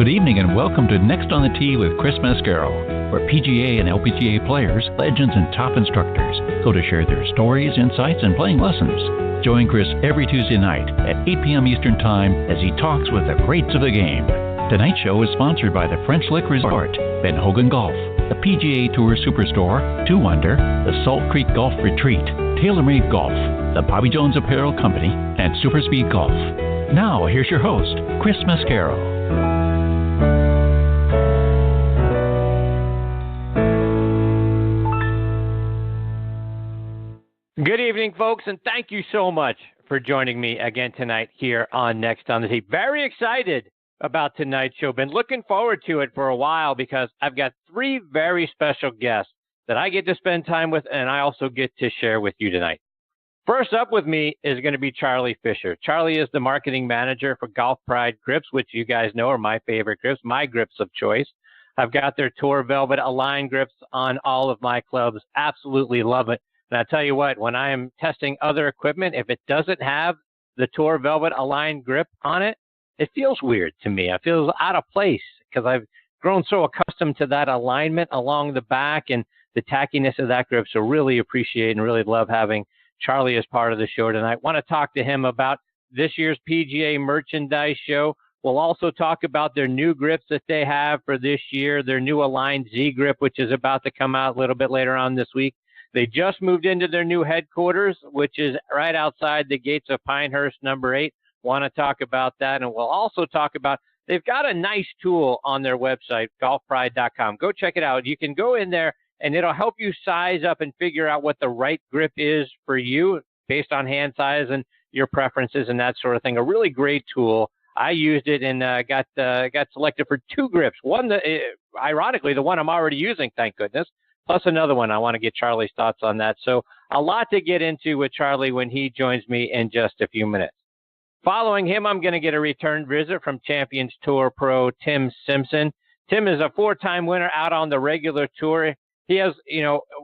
Good evening and welcome to Next on the Tee with Chris Mascaro, where PGA and LPGA players, legends, and top instructors go to share their stories, insights, and playing lessons. Join Chris every Tuesday night at 8 p.m. Eastern Time as he talks with the greats of the game. Tonight's show is sponsored by the French Lick Resort, Ben Hogan Golf, the PGA Tour Superstore, 2 Under, the Salt Creek Golf Retreat, TaylorMade Golf, the Bobby Jones Apparel Company, and Super Speed Golf. Now, here's your host, Chris Mascaro. Good evening, folks, and thank you so much for joining me again tonight here on Next on the Tee. Very excited about tonight's show. Been looking forward to it for a while because I've got 3 very special guests that I get to spend time with and I also get to share with you tonight. First up with me is going to be Charlie Fisher. Charlie is the marketing manager for Golf Pride grips, which you guys know are my favorite grips, my grips of choice. I've got their Tour Velvet Align grips on all of my clubs. Absolutely love it. And I tell you what, when I am testing other equipment, if it doesn't have the Tour Velvet Align grip on it, it feels weird to me. I feel out of place because I've grown so accustomed to that alignment along the back and the tackiness of that grip. So really appreciate and really love having Charlie as part of the show tonight. Want to talk to him about this year's PGA merchandise show. We'll also talk about their new grips that they have for this year, their new Align Z grip, which is about to come out a little bit later on this week. They just moved into their new headquarters, which is right outside the gates of Pinehurst, number 8. Want to talk about that. And we'll also talk about, they've got a nice tool on their website, golfpride.com. Go check it out. You can go in there and it'll help you size up and figure out what the right grip is for you based on hand size and your preferences and that sort of thing. A really great tool. I used it and got selected for 2 grips. One, ironically, the one I'm already using, thank goodness. Plus another one. I want to get Charlie's thoughts on that. So a lot to get into with Charlie when he joins me in just a few minutes. Following him, I'm going to get a return visit from Champions Tour pro Tim Simpson. Tim is a 4-time winner out on the regular tour. He has,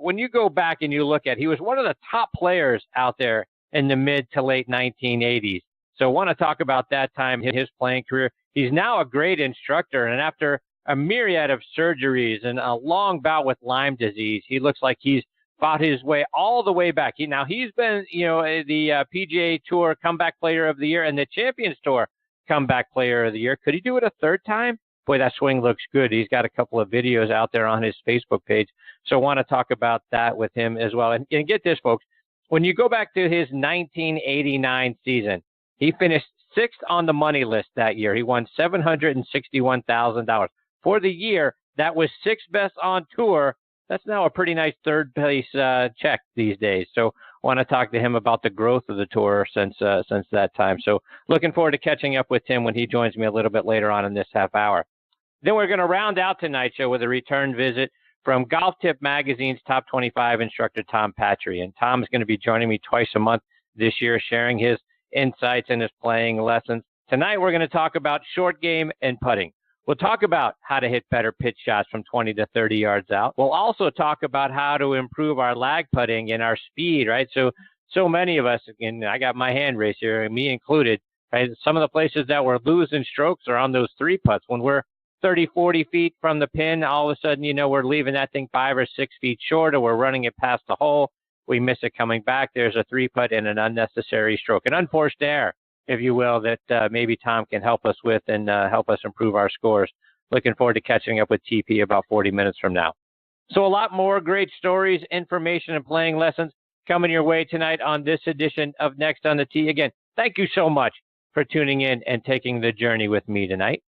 when you go back and you look at, he was one of the top players out there in the mid to late 1980s. So I want to talk about that time in his playing career. He's now a great instructor, and after a myriad of surgeries and a long bout with Lyme disease, he looks like he's fought his way all the way back. He's been, the PGA Tour Comeback Player of the Year and the Champions Tour Comeback Player of the Year. Could he do it a 3rd time? Boy, that swing looks good. He's got a couple of videos out there on his Facebook page. So I want to talk about that with him as well. And get this, folks, when you go back to his 1989 season, he finished 6th on the money list that year. He won $761,000. For the year, that was 6th best on tour. That's now a pretty nice 3rd place check these days. So I want to talk to him about the growth of the tour since that time. So looking forward to catching up with Tim when he joins me a little bit later on in this half hour. Then we're going to round out tonight's show with a return visit from Golf Tip Magazine's Top 25 instructor, Tom Patri. And Tom is going to be joining me twice a month this year, sharing his insights and his playing lessons. Tonight, we're going to talk about short game and putting. We'll talk about how to hit better pitch shots from 20 to 30 yards out. We'll also talk about how to improve our lag putting and our speed, right? So many of us, and I got my hand raised here, me included, right? Some of the places that we're losing strokes are on those 3 putts. When we're 30, 40 feet from the pin, all of a sudden, we're leaving that thing 5 or 6 feet short, or we're running it past the hole. We miss it coming back. There's a 3-putt and an unnecessary stroke, an unforced error, if you will, that maybe Tom can help us with and help us improve our scores. Looking forward to catching up with TP about 40 minutes from now. So a lot more great stories, information, and playing lessons coming your way tonight on this edition of Next on the Tee. Again, thank you so much for tuning in and taking the journey with me tonight.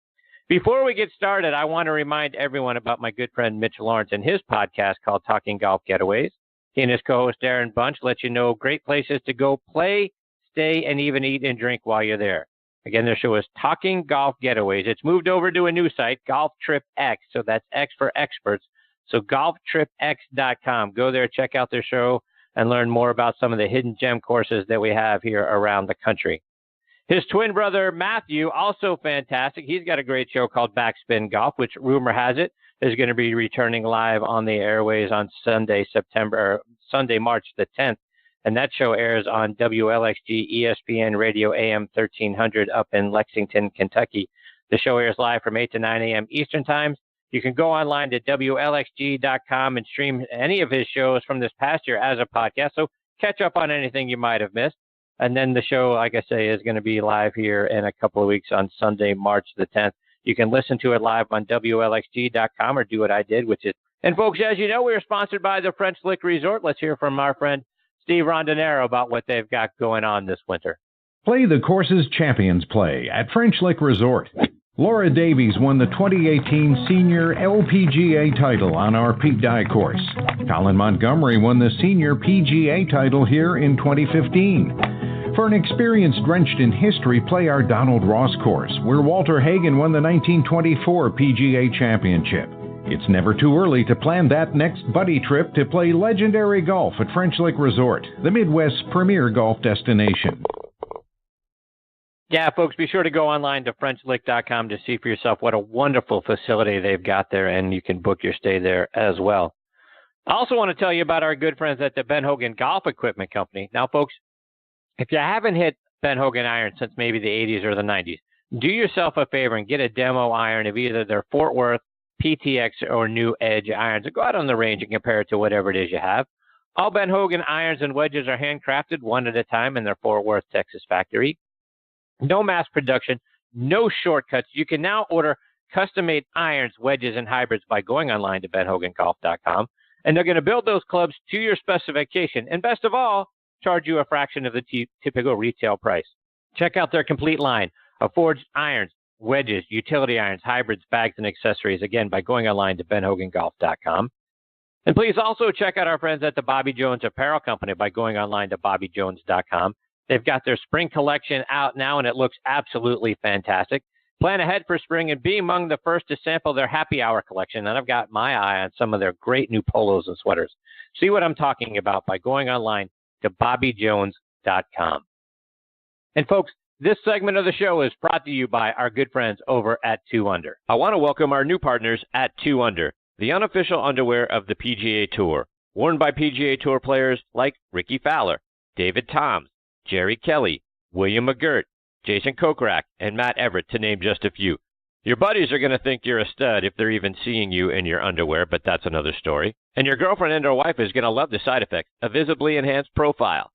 Before we get started, I want to remind everyone about my good friend Mitch Lawrence and his podcast called Talking Golf Getaways. He and his co-host Darren Bunch let you know great places to go play, stay, and even eat and drink while you're there. Again, their show is Talking Golf Getaways. It's moved over to a new site, Golf Trip X. So that's X for experts. So golftripx.com. Go there, check out their show, and learn more about some of the hidden gem courses that we have here around the country. His twin brother, Matthew, also fantastic. He's got a great show called Backspin Golf, which rumor has it is going to be returning live on the airways on Sunday, March the 10th. And that show airs on WLXG ESPN Radio AM 1300 up in Lexington, Kentucky. The show airs live from 8 to 9 a.m. Eastern Time. You can go online to WLXG.com and stream any of his shows from this past year as a podcast. So catch up on anything you might have missed. And then the show, like I say, is going to be live here in a couple of weeks on Sunday, March the 10th. You can listen to it live on WLXG.com or do what I did, which is. And folks, as you know, we are sponsored by the French Lick Resort. Let's hear from our friend Steve Rondinero about what they've got going on this winter. Play the courses champions play at French Lick Resort. Laura Davies won the 2018 Senior LPGA title on our Pete Dye course. Colin Montgomery won the Senior PGA title here in 2015. For an experience drenched in history, play our Donald Ross course, where Walter Hagen won the 1924 PGA Championship. It's never too early to plan that next buddy trip to play legendary golf at French Lick Resort, the Midwest's premier golf destination. Yeah, folks, be sure to go online to FrenchLick.com to see for yourself what a wonderful facility they've got there, and you can book your stay there as well. I also want to tell you about our good friends at the Ben Hogan Golf Equipment Company. Now, folks, if you haven't hit Ben Hogan irons since maybe the 80s or the 90s, do yourself a favor and get a demo iron of either their Fort Worth, PTX, or New Edge irons. Go out on the range and compare it to whatever it is you have. All Ben Hogan irons and wedges are handcrafted one at a time in their Fort Worth, Texas factory. No mass production, no shortcuts. You can now order custom-made irons, wedges, and hybrids by going online to benhogangolf.com, and they're going to build those clubs to your specification, and best of all, charge you a fraction of the typical retail price. Check out their complete line of forged irons, wedges, utility irons, hybrids, bags, and accessories, again, by going online to benhogangolf.com. And please also check out our friends at the Bobby Jones Apparel Company by going online to bobbyjones.com. They've got their spring collection out now, and it looks absolutely fantastic. Plan ahead for spring and be among the first to sample their happy hour collection. And I've got my eye on some of their great new polos and sweaters. See what I'm talking about by going online to bobbyjones.com. And folks, this segment of the show is brought to you by our good friends over at 2 Under. I want to welcome our new partners at 2 Under, the unofficial underwear of the PGA Tour, worn by PGA Tour players like Ricky Fowler, David Toms, Jerry Kelly, William McGirt, Jason Kokrak, and Matt Everett, to name just a few. Your buddies are going to think you're a stud if they're even seeing you in your underwear, but that's another story. And your girlfriend and or wife is going to love the side effect, a visibly enhanced profile.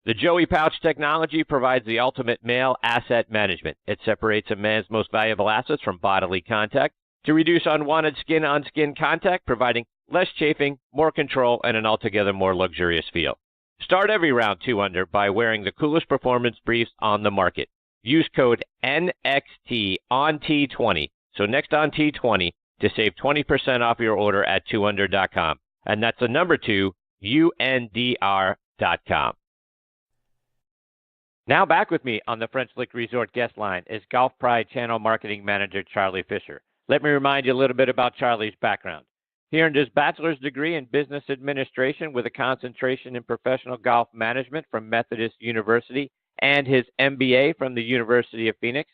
The Joey Pouch technology provides the ultimate male asset management. It separates a man's most valuable assets from bodily contact to reduce unwanted skin-on-skin contact, providing less chafing, more control, and an altogether more luxurious feel. Start every round 2 Under by wearing the coolest performance briefs on the market. Use code NXT on T20, so next on T20, to save 20% off your order at 2under.com. And that's the number 2, UNDR.com. Now back with me on the French Lick Resort guest line is Golf Pride Channel Marketing Manager Charlie Fisher. Let me remind you a little bit about Charlie's background. He earned his bachelor's degree in business administration with a concentration in professional golf management from Methodist University and his MBA from the University of Phoenix.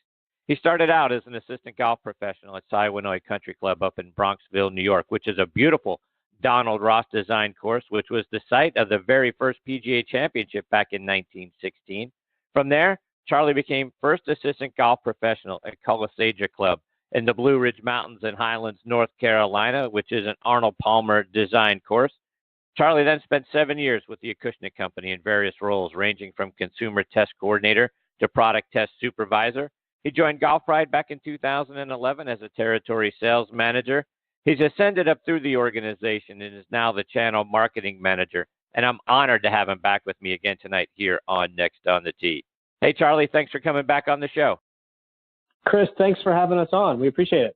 He started out as an assistant golf professional at Siwanoy Country Club up in Bronxville, New York, which is a beautiful Donald Ross designed course, which was the site of the very first PGA Championship back in 1916. From there, Charlie became first assistant golf professional at Colasadra Club in the Blue Ridge Mountains and Highlands, North Carolina, which is an Arnold Palmer designed course. Charlie then spent 7 years with the Acushnet Company in various roles, ranging from consumer test coordinator to product test supervisor. He joined Golf Pride back in 2011 as a territory sales manager. He's ascended up through the organization and is now the channel marketing manager. And I'm honored to have him back with me again tonight here on Next on the Tee. Hey, Charlie, thanks for coming back on the show. Chris, thanks for having us on. We appreciate it.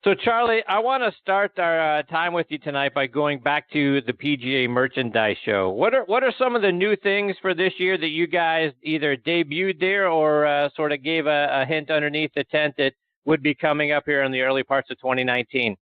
So, Charlie, I want to start our time with you tonight by going back to the PGA Merchandise Show. What are some of the new things for this year that you guys either debuted there or sort of gave a hint underneath the tent that would be coming up here in the early parts of 2019?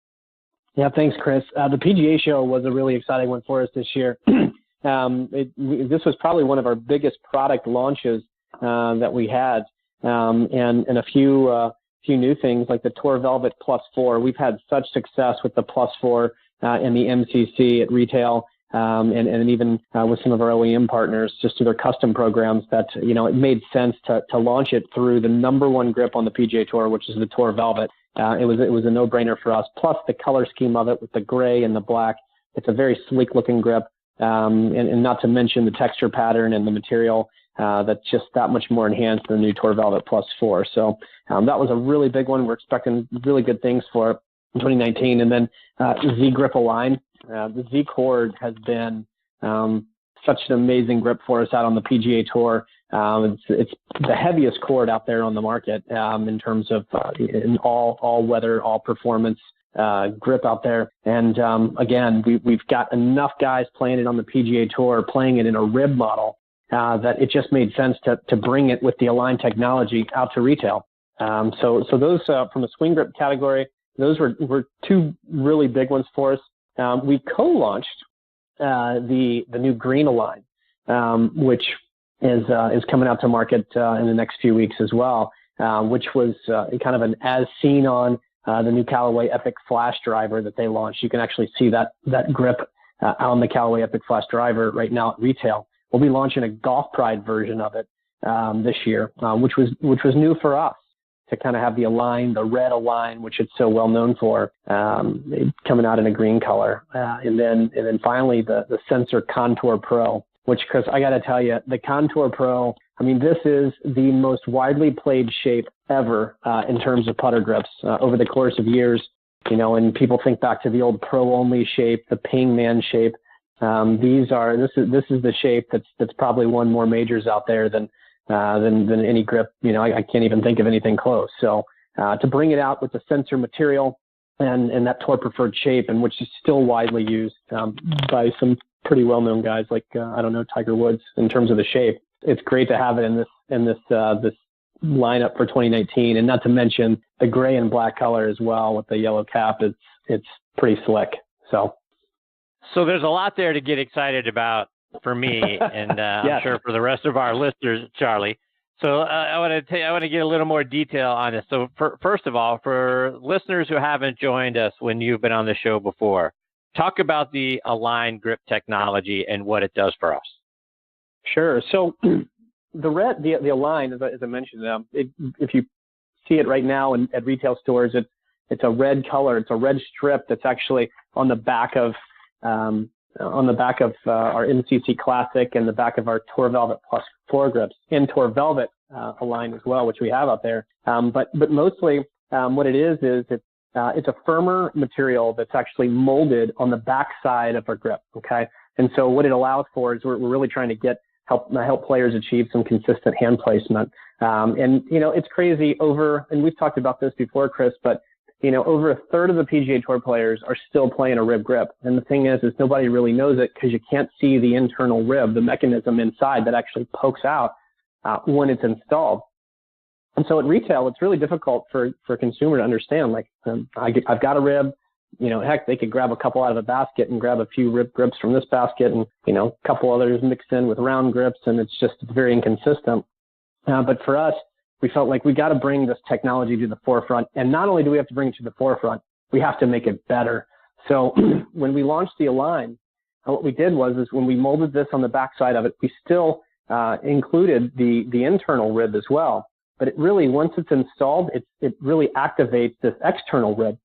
Yeah, thanks, Chris. The PGA Show was a really exciting one for us this year. This was probably one of our biggest product launches that we had. And a few new things like the Tour Velvet Plus 4. We've had such success with the Plus 4 and the MCC at retail. and even with some of our OEM partners, just through their custom programs, that it made sense to launch it through the number one grip on the PGA Tour, which is the Tour Velvet. It was a no-brainer for us. Plus the color scheme of it with the gray and the black, it's a very sleek looking grip, and not to mention the texture pattern and the material that's just that much more enhanced than the new Tour Velvet Plus 4. So that was a really big one. We're expecting really good things for it in 2019. And then Z Grip Align. The Z Cord has been such an amazing grip for us out on the PGA Tour. It's the heaviest cord out there on the market in terms of in all weather, all performance grip out there. And again, we've got enough guys playing it on the PGA Tour, playing it in a rib model, that it just made sense to bring it with the Align technology out to retail. So those from a swing grip category, those were two really big ones for us. We co-launched the new green Align, which is coming out to market in the next few weeks as well, which was kind of an as seen on the new Callaway Epic Flash driver that they launched. You can actually see that grip on the Callaway Epic Flash driver right now at retail. We'll be launching a Golf Pride version of it this year, which was new for us, to kind of have the Align, the red Align, which it's so well known for, coming out in a green color. And then finally the Sensor Contour Pro, which, Chris, I got to tell you, the Contour Pro, I mean, this is the most widely played shape ever in terms of putter grips over the course of years. And people think back to the old Pro Only shape, the Ping Man shape. This is the shape that's probably won more majors out there than any grip. I can't even think of anything close. So to bring it out with the sensor material and that tour preferred shape, and which is still widely used by some pretty well known guys like Tiger Woods in terms of the shape. It's great to have it in this lineup for 2019, and not to mention the gray and black color as well with the yellow cap. It's pretty slick. So there's a lot there to get excited about for me, and I'm sure for the rest of our listeners, Charlie. So I want to get a little more detail on this. So first of all, for listeners who haven't joined us when you've been on the show before, talk about the Align grip technology and what it does for us. Sure. So the Align, as I mentioned, if you see it right now at retail stores, it's a red color. It's a red strip that's actually on the back of our MCC Classic and the back of our Tour Velvet Plus 4 grips, and Tour Velvet Align as well, which we have out there. But mostly what it is it's a firmer material that's actually molded on the back side of our grip. Okay. And so what it allows for is we're really trying to help players achieve some consistent hand placement. And it's crazy and we've talked about this before, Chris, but over a third of the PGA Tour players are still playing a rib grip. And the thing is nobody really knows it because you can't see the internal rib, the mechanism inside that actually pokes out when it's installed. And so at retail, it's really difficult for a consumer to understand. Like, I've got a rib, heck, they could grab a couple out of a basket and grab a few rib grips from this basket and, a couple others mixed in with round grips. And it's very inconsistent. But for us, we felt like we got to bring this technology to the forefront. And not only do we have to bring it to the forefront, we have to make it better. So when we launched the Align, what we did was when we molded this on the backside of it, we still included the internal rib as well. But it really, once it's installed, it really activates this external rib.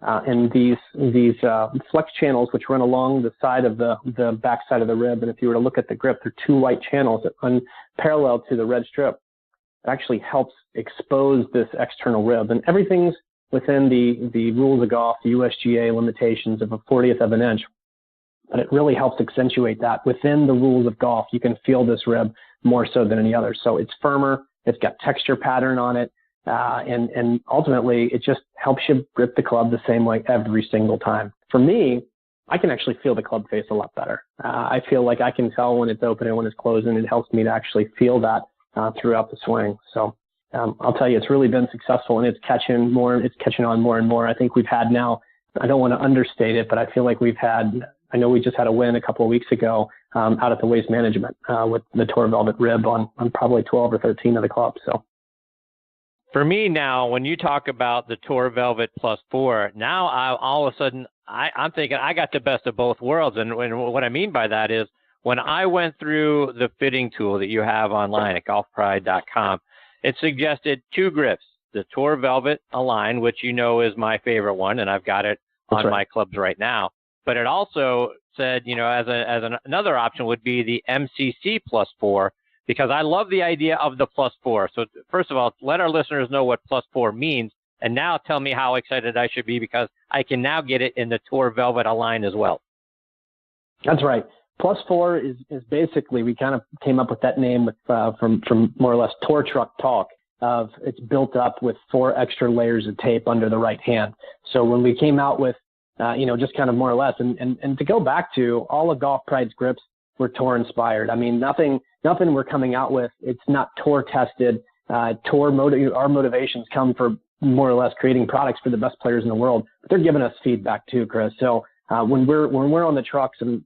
And these flex channels, which run along the side of the backside of the rib. And if you were to look at the grip, they're two white channels that run parallel to the red strip. It actually helps expose this external rib, and everything's within the rules of golf, the USGA limitations of a 40th of an inch. But it really helps accentuate that within the rules of golf. You can feel this rib more so than any other. So it's firmer. It's got texture pattern on it. And ultimately it just helps you grip the club the same way every single time. For me, I can actually feel the club face a lot better. I feel like I can tell when it's open and when it's closed, and it helps me to actually feel that throughout the swing. So I'll tell you, it's really been successful, and it's catching on more and more. I think we've had now, I don't want to understate it, but I feel like I know we just had a win a couple of weeks ago out at the Waste Management with the Tour Velvet rib on probably 12 or 13 of the clubs. So for me now, when you talk about the Tour Velvet Plus 4, now all of a sudden I'm thinking I got the best of both worlds. And what I mean by that is when I went through the fitting tool that you have online at golfpride.com, it suggested two grips, the Tour Velvet Align, which you know is my favorite one, and I've got it on my clubs right now. But it also said, another option would be the MCC Plus 4, because I love the idea of the Plus 4. So first of all, let our listeners know what Plus 4 means. And now tell me how excited I should be, because I can now get it in the Tour Velvet Align as well. That's right. Plus 4 is basically, we kind of came up with that name from more or less tour truck talk of it's built up with 4 extra layers of tape under the right hand. So when we came out with, just kind of more or less, and to go back to all of Golf Pride's grips were tour inspired. I mean, nothing we're coming out with, it's not tour tested. Our motivations come for more or less creating products for the best players in the world. But they're giving us feedback too, Chris. So when we're on the trucks and,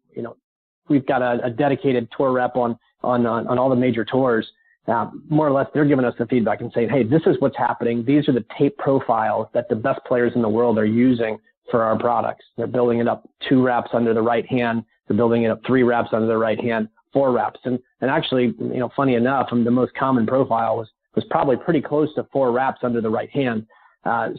we've got a dedicated tour rep on all the major tours, more or less they're giving us the feedback and saying, hey, this is what's happening. These are the tape profiles that the best players in the world are using for our products. They're building it up 2 wraps under the right hand. They're building it up 3 wraps under the right hand, 4 wraps. And actually, funny enough, the most common profile was probably pretty close to 4 wraps under the right hand.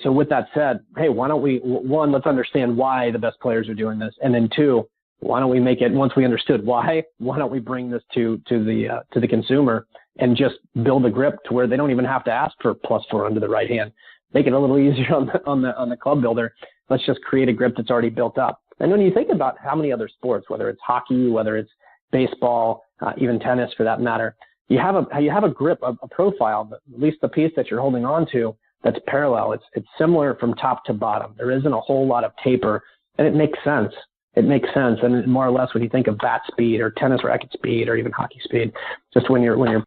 So with that said, hey, why don't we, 1, let's understand why the best players are doing this. And then 2, why don't we make it, once we understood why don't we bring this to the consumer and just build a grip to where they don't even have to ask for Plus 4 under the right hand. Make it a little easier on the club builder. Let's just create a grip that's already built up. And when you think about how many other sports, whether it's hockey, whether it's baseball, even tennis for that matter, you have a grip, a profile, but at least the piece that you're holding on to that's parallel. It's similar from top to bottom. There isn't a whole lot of taper, and it makes sense. It makes sense. And more or less when you think of bat speed or tennis racket speed or even hockey speed, just when you're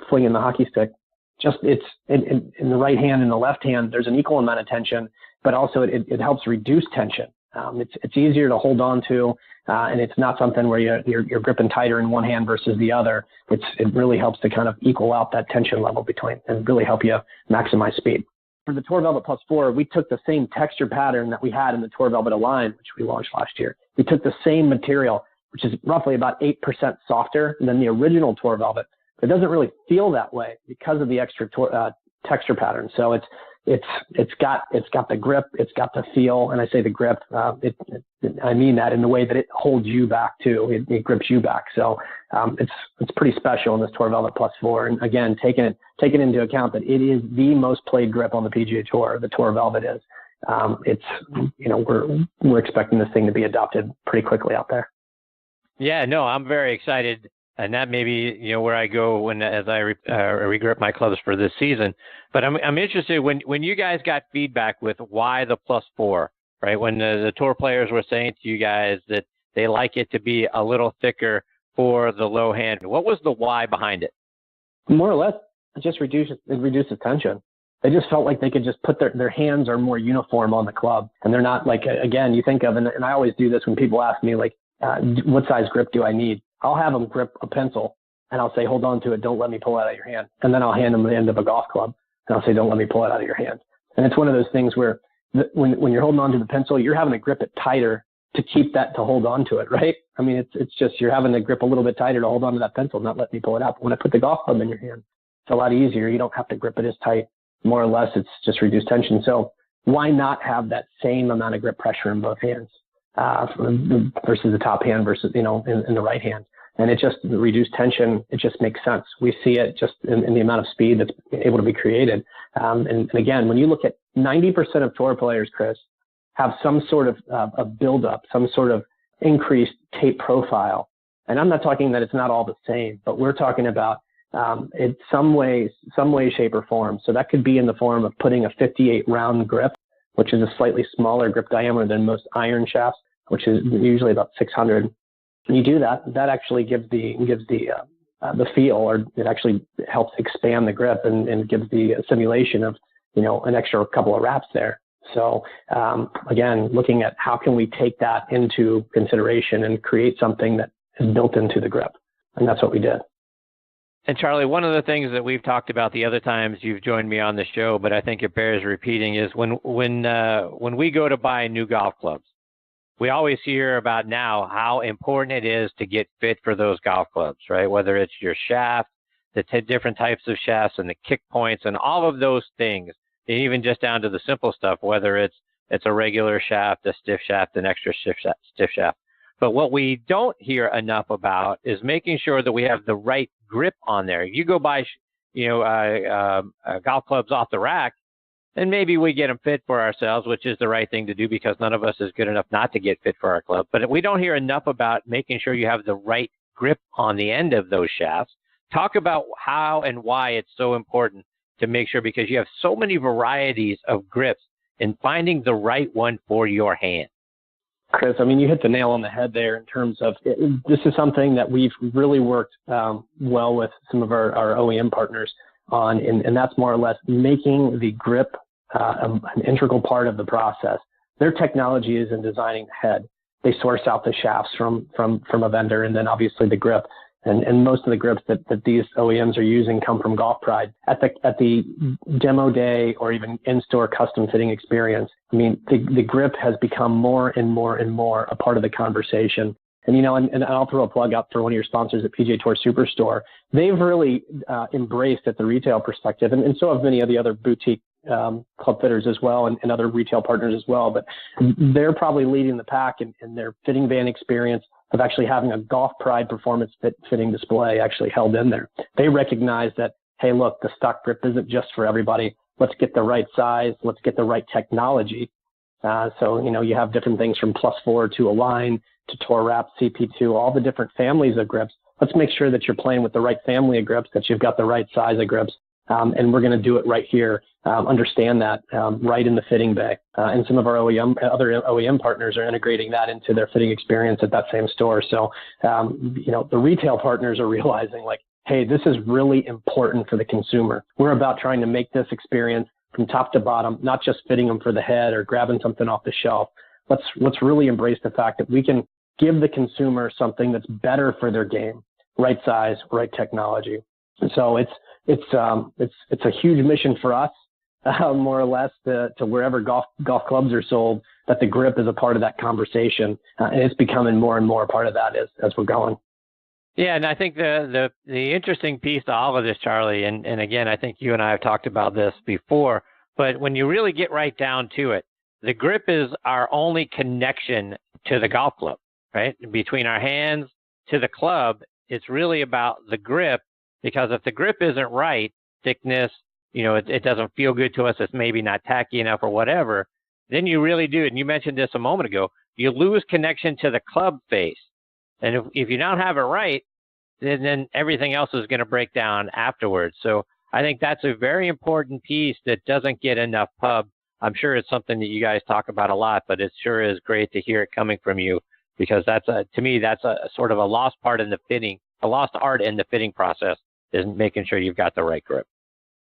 flinging the hockey stick, just it's in the right hand and the left hand, there's an equal amount of tension, but also it helps reduce tension. It's easier to hold on to, and it's not something where you're gripping tighter in one hand versus the other. It really helps to kind of equal out that tension level between and really help you maximize speed. For the Tour Velvet Plus 4, we took the same texture pattern that we had in the Tour Velvet Align, which we launched last year. We took the same material, which is roughly about 8% softer than the original Tour Velvet. It doesn't really feel that way because of the extra texture pattern. So it's got the grip, it's got the feel, and I say the grip, I mean that in the way that it holds you back too. It grips you back. So it's pretty special in this Tour Velvet Plus 4. And again, taking into account that it is the most played grip on the PGA Tour. The Tour Velvet is. We're expecting this thing to be adopted pretty quickly out there. Yeah, no, I'm very excited. And that may be, where I go as I regrip my clubs for this season. But I'm interested when you guys got feedback with why the Plus 4, right? When the tour players were saying to you guys that they like it to be a little thicker for the low hand. What was the why behind it? More or less, it just reduces tension. They just felt like they could just put their hands are more uniform on the club. And they're not like, again, you think of, and I always do this when people ask me, like, what size grip do I need? I'll have them grip a pencil and I'll say, hold on to it. Don't let me pull it out of your hand. And then I'll hand them the end of a golf club and I'll say, don't let me pull it out of your hand. And it's one of those things where when you're holding on to the pencil, you're having to grip it tighter to keep that, to hold on to it, right? I mean, it's just, you're having to grip a little bit tighter to hold on to that pencil, not let me pull it out. But when I put the golf club in your hand, it's a lot easier. You don't have to grip it as tight. More or less, it's just reduced tension. So why not have that same amount of grip pressure in both hands versus the top hand versus, in the right hand? And it just reduced tension. It just makes sense. We see it just in the amount of speed that's able to be created. And again, when you look at 90% of tour players, Chris, have some sort of a buildup, some sort of increased tape profile. And I'm not talking that it's not all the same, but we're talking about in some way, shape, or form. So that could be in the form of putting a 58 round grip, which is a slightly smaller grip diameter than most iron shafts, which is usually about 600. When you do that, that actually gives the feel, or it actually helps expand the grip and gives the simulation of, an extra couple of wraps there. So again, looking at how can we take that into consideration and create something that is built into the grip. And that's what we did. And Charlie, one of the things that we've talked about the other times you've joined me on the show, but I think it bears repeating, is when we go to buy new golf clubs, we always hear about now how important it is to get fit for those golf clubs, right? Whether it's your shaft, the different types of shafts and the kick points and all of those things, and even just down to the simple stuff, whether it's a regular shaft, a stiff shaft, an extra stiff shaft. But what we don't hear enough about is making sure that we have the right grip on there. You go buy, golf clubs off the rack, and maybe we get them fit for ourselves, which is the right thing to do because none of us is good enough not to get fit for our club. But we don't hear enough about making sure you have the right grip on the end of those shafts. Talk about how and why it's so important to make sure, because you have so many varieties of grips, and finding the right one for your hand. Chris, I mean, you hit the nail on the head there in terms of this is something that we've really worked well with some of our OEM partners on, and that's more or less making the grip an integral part of the process. Their technology is in designing the head. They source out the shafts from a vendor, and then obviously the grip. And most of the grips that these OEMs are using come from Golf Pride. At the demo day or even in-store custom fitting experience, I mean, the grip has become more and more and more a part of the conversation. And, and I'll throw a plug up for one of your sponsors at PGA Tour Superstore. They've really embraced at the retail perspective, and so have many of the other boutique club fitters as well, and other retail partners as well. But they're probably leading the pack in their fitting van experience of actually having a Golf Pride performance fitting display actually held in there. They recognize that, hey, look, the stock grip isn't just for everybody. Let's get the right size. Let's get the right technology. So, you have different things from +4 to Align to Tour Wrap, CP2, all the different families of grips. Let's make sure that you're playing with the right family of grips, that you've got the right size of grips. And we're going to do it right here. Understand that right in the fitting bay. And some of our other OEM partners are integrating that into their fitting experience at that same store. So, the retail partners are realizing like, hey, this is really important for the consumer. We're about trying to make this experience from top to bottom, not just fitting them for the head or grabbing something off the shelf. Let's really embrace the fact that we can give the consumer something that's better for their game, right size, right technology. So it's a huge mission for us, more or less, to wherever golf clubs are sold, that the grip is a part of that conversation, and it's becoming more and more a part of that as we're going. Yeah, and I think the interesting piece to all of this, Charlie, and again, I think you and I have talked about this before, but when you really get right down to it, the grip is our only connection to the golf club, right? Between our hands to the club, it's really about the grip. Because if the grip isn't right, thickness, it doesn't feel good to us, it's maybe not tacky enough or whatever, then you really do, and you mentioned this a moment ago, you lose connection to the club face. And if you don't have it right, then everything else is going to break down afterwards. So I think that's a very important piece that doesn't get enough pub. I'm sure it's something that you guys talk about a lot, but it sure is great to hear it coming from you, because to me, that's a sort of a lost part in the fitting, a lost art in the fitting process, is making sure you've got the right grip.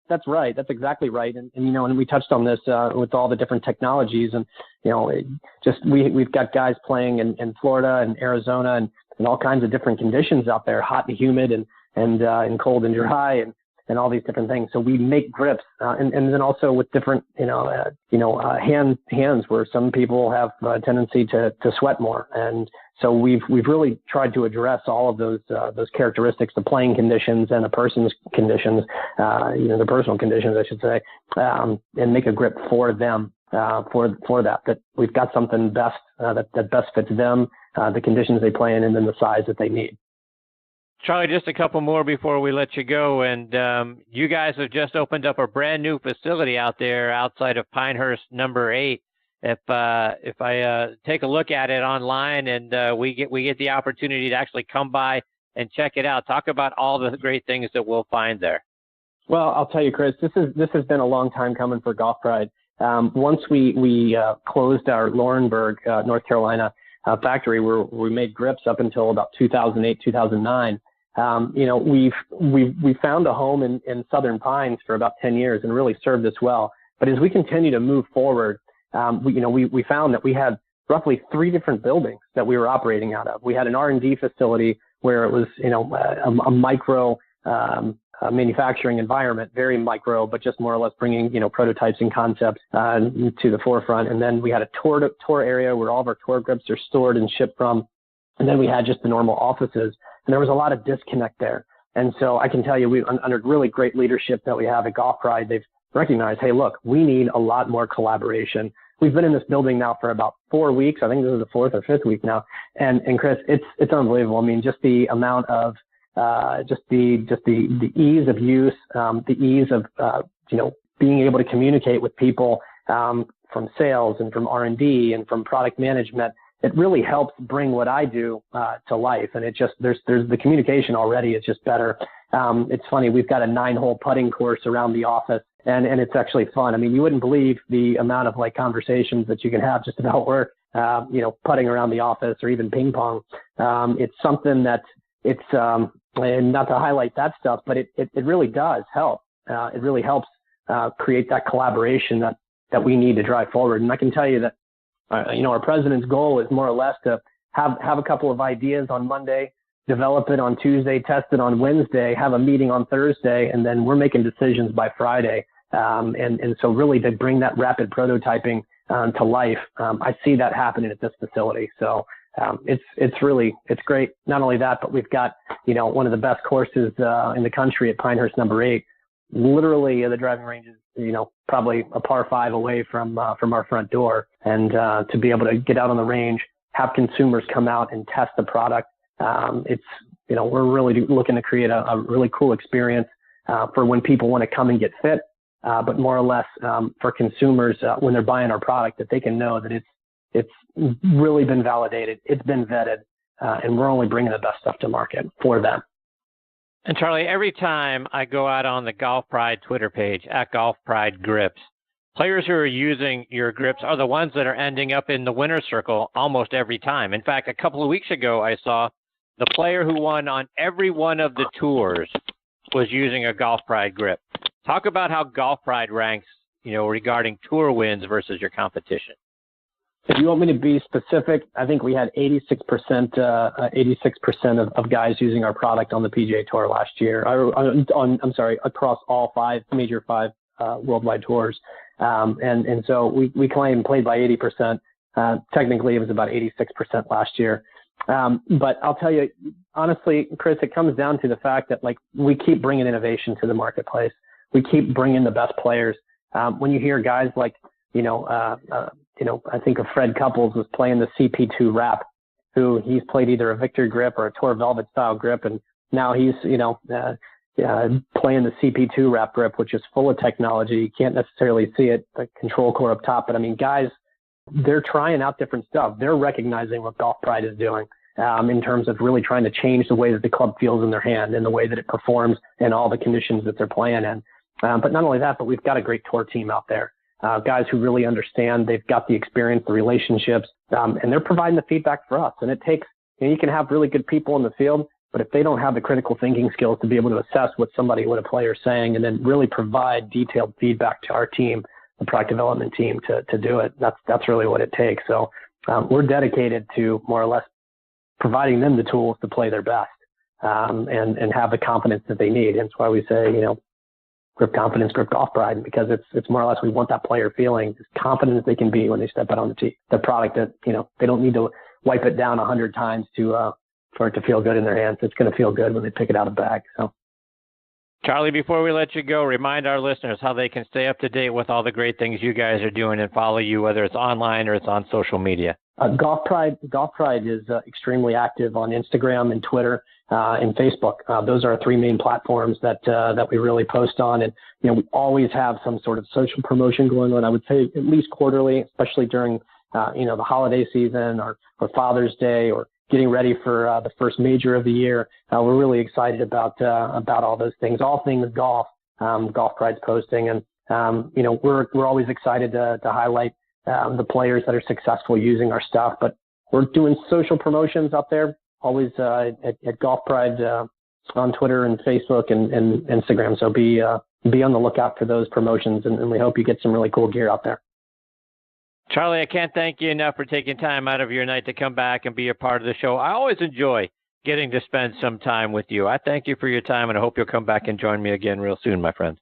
That's right. That's exactly right. And we touched on this with all the different technologies, and we've got guys playing in Florida and Arizona and all kinds of different conditions out there, hot and humid and cold and dry and all these different things. So we make grips, and then also with different hands where some people have a tendency to sweat more, and so we've really tried to address all of those characteristics, the playing conditions and a person's conditions, the personal conditions, I should say, and make a grip for them, for that we've got something best that best fits them, the conditions they play in, and then the size that they need. Charlie, just a couple more before we let you go. And you guys have just opened up a brand new facility out there outside of Pinehurst number 8. If I take a look at it online and we get the opportunity to actually come by and check it out, talk about all the great things that we'll find there. Well, I'll tell you, Chris, this has been a long time coming for Golf Pride. Once we closed our Laurinburg, North Carolina factory, where we made grips up until about 2008, 2009. We found a home in Southern Pines for about 10 years and really served us well. But as we continue to move forward, we found that we had roughly 3 different buildings that we were operating out of. We had an R&D facility where it was, a micro manufacturing environment, very micro, but just more or less bringing, prototypes and concepts to the forefront. And then we had a tour area where all of our tour grips are stored and shipped from. And then we had just the normal offices. And there was a lot of disconnect there. And so I can tell you, under really great leadership that we have at Golf Pride, they've recognized, hey, look, we need a lot more collaboration. We've been in this building now for about 4 weeks. I think this is the 4th or 5th week now. And Chris, it's unbelievable. I mean, just the amount of just the ease of use, the ease of being able to communicate with people from sales and from R&D and from product management. It really helps bring what I do to life. And it just there's the communication already is just better. It's funny, we've got a 9-hole putting course around the office, and it's actually fun. I mean, you wouldn't believe the amount of conversations that you can have just about work, putting around the office or even ping pong. It's something that it's and not to highlight that stuff, but it really does help. It really helps create that collaboration that we need to drive forward. And I can tell you that our president's goal is more or less to have a couple of ideas on Monday, develop it on Tuesday, test it on Wednesday, have a meeting on Thursday, and then we're making decisions by Friday. And so really to bring that rapid prototyping to life, I see that happening at this facility. So it's great. Not only that, but we've got, one of the best courses in the country at Pinehurst number 8. Literally the driving range is, probably a par 5 away from our front door. And to be able to get out on the range, have consumers come out and test the product. We're really looking to create a really cool experience for when people want to come and get fit, but more or less for consumers when they're buying our product, that they can know that it's really been validated, it's been vetted, and we're only bringing the best stuff to market for them. And Charlie, every time I go out on the Golf Pride Twitter page at Golf Pride Grips, players who are using your grips are the ones that are ending up in the winner's circle almost every time. In fact, a couple of weeks ago, I saw the player who won on every one of the tours was using a Golf Pride grip. Talk about how Golf Pride ranks, regarding tour wins versus your competition. If you want me to be specific, I think we had 86% of guys using our product on the PGA Tour last year. Across all major five worldwide tours. And so we claim played by 80%. Technically, it was about 86% last year. But I'll tell you, honestly, Chris, it comes down to the fact that we keep bringing innovation to the marketplace. We keep bringing the best players. When you hear guys I think of Fred Couples was playing the CP2 wrap, who he's played either a Victor grip or a Tour Velvet style grip, and now he's playing the CP2 wrap grip, which is full of technology. You can't necessarily see it, the control core up top, but I mean, guys, they're trying out different stuff. They're recognizing what Golf Pride is doing in terms of really trying to change the way that the club feels in their hand and the way that it performs in all the conditions that they're playing in. But not only that, but we've got a great tour team out there. Guys who really understand, they've got the experience, the relationships, and they're providing the feedback for us. And it takes, you can have really good people in the field, but if they don't have the critical thinking skills to be able to assess what a player is saying and then really provide detailed feedback to our team, the product development team to do it, that's really what it takes. So we're dedicated to more or less providing them the tools to play their best and have the confidence that they need. And that's why we say, grip confidence, grip Golf Pride, because it's more or less we want that player feeling as confident as they can be when they step out on the tee. The product that, they don't need to wipe it down 100 times for it to feel good in their hands. It's going to feel good when they pick it out of the bag. So, Charlie, before we let you go, remind our listeners how they can stay up to date with all the great things you guys are doing and follow you, whether it's online or it's on social media. Golf Pride is extremely active on Instagram and Twitter and Facebook. Those are our 3 main platforms that we really post on. And, we always have some sort of social promotion going on, I would say at least quarterly, especially during, the holiday season or Father's Day or getting ready for the first major of the year. We're really excited about all those things, all things golf, Golf Pride's posting. And, we're always excited to highlight the players that are successful using our stuff, but we're doing social promotions out there, always at Golf Pride on Twitter and Facebook and Instagram. So be on the lookout for those promotions, and we hope you get some really cool gear out there. Charlie, I can't thank you enough for taking time out of your night to come back and be a part of the show. I always enjoy getting to spend some time with you. I thank you for your time, and I hope you'll come back and join me again real soon, my friend.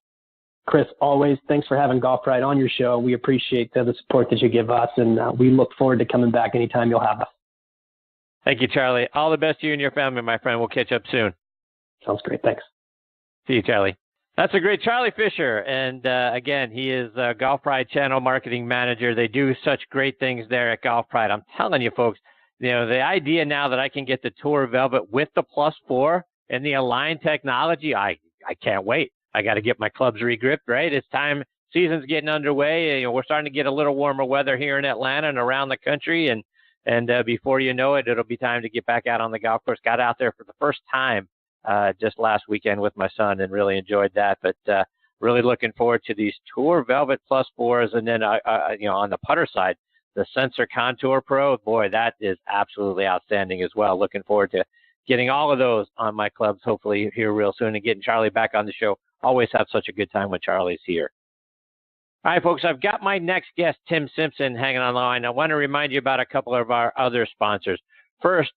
Chris, always, thanks for having Golf Pride on your show. We appreciate the support that you give us, and we look forward to coming back anytime you'll have us. Thank you, Charlie. All the best to you and your family, my friend. We'll catch up soon. Sounds great. Thanks. See you, Charlie. That's a great Charlie Fisher. And again, he is Golf Pride Channel Marketing Manager. They do such great things there at Golf Pride. I'm telling you, folks, the idea now that I can get the Tour Velvet with the Plus 4 and the Align technology, I can't wait. I got to get my clubs regripped, right? It's time. Season's getting underway. We're starting to get a little warmer weather here in Atlanta and around the country. And before you know it, it'll be time to get back out on the golf course. Got out there for the first time just last weekend with my son and really enjoyed that. But really looking forward to these Tour Velvet Plus 4s. And then, on the putter side, the Sensor Contour Pro, boy, that is absolutely outstanding as well. Looking forward to getting all of those on my clubs, hopefully here real soon, and getting Charlie back on the show. Always have such a good time when Charlie's here. All right, folks, I've got my next guest, Tim Simpson, hanging on the line. I want to remind you about a couple of our other sponsors. First,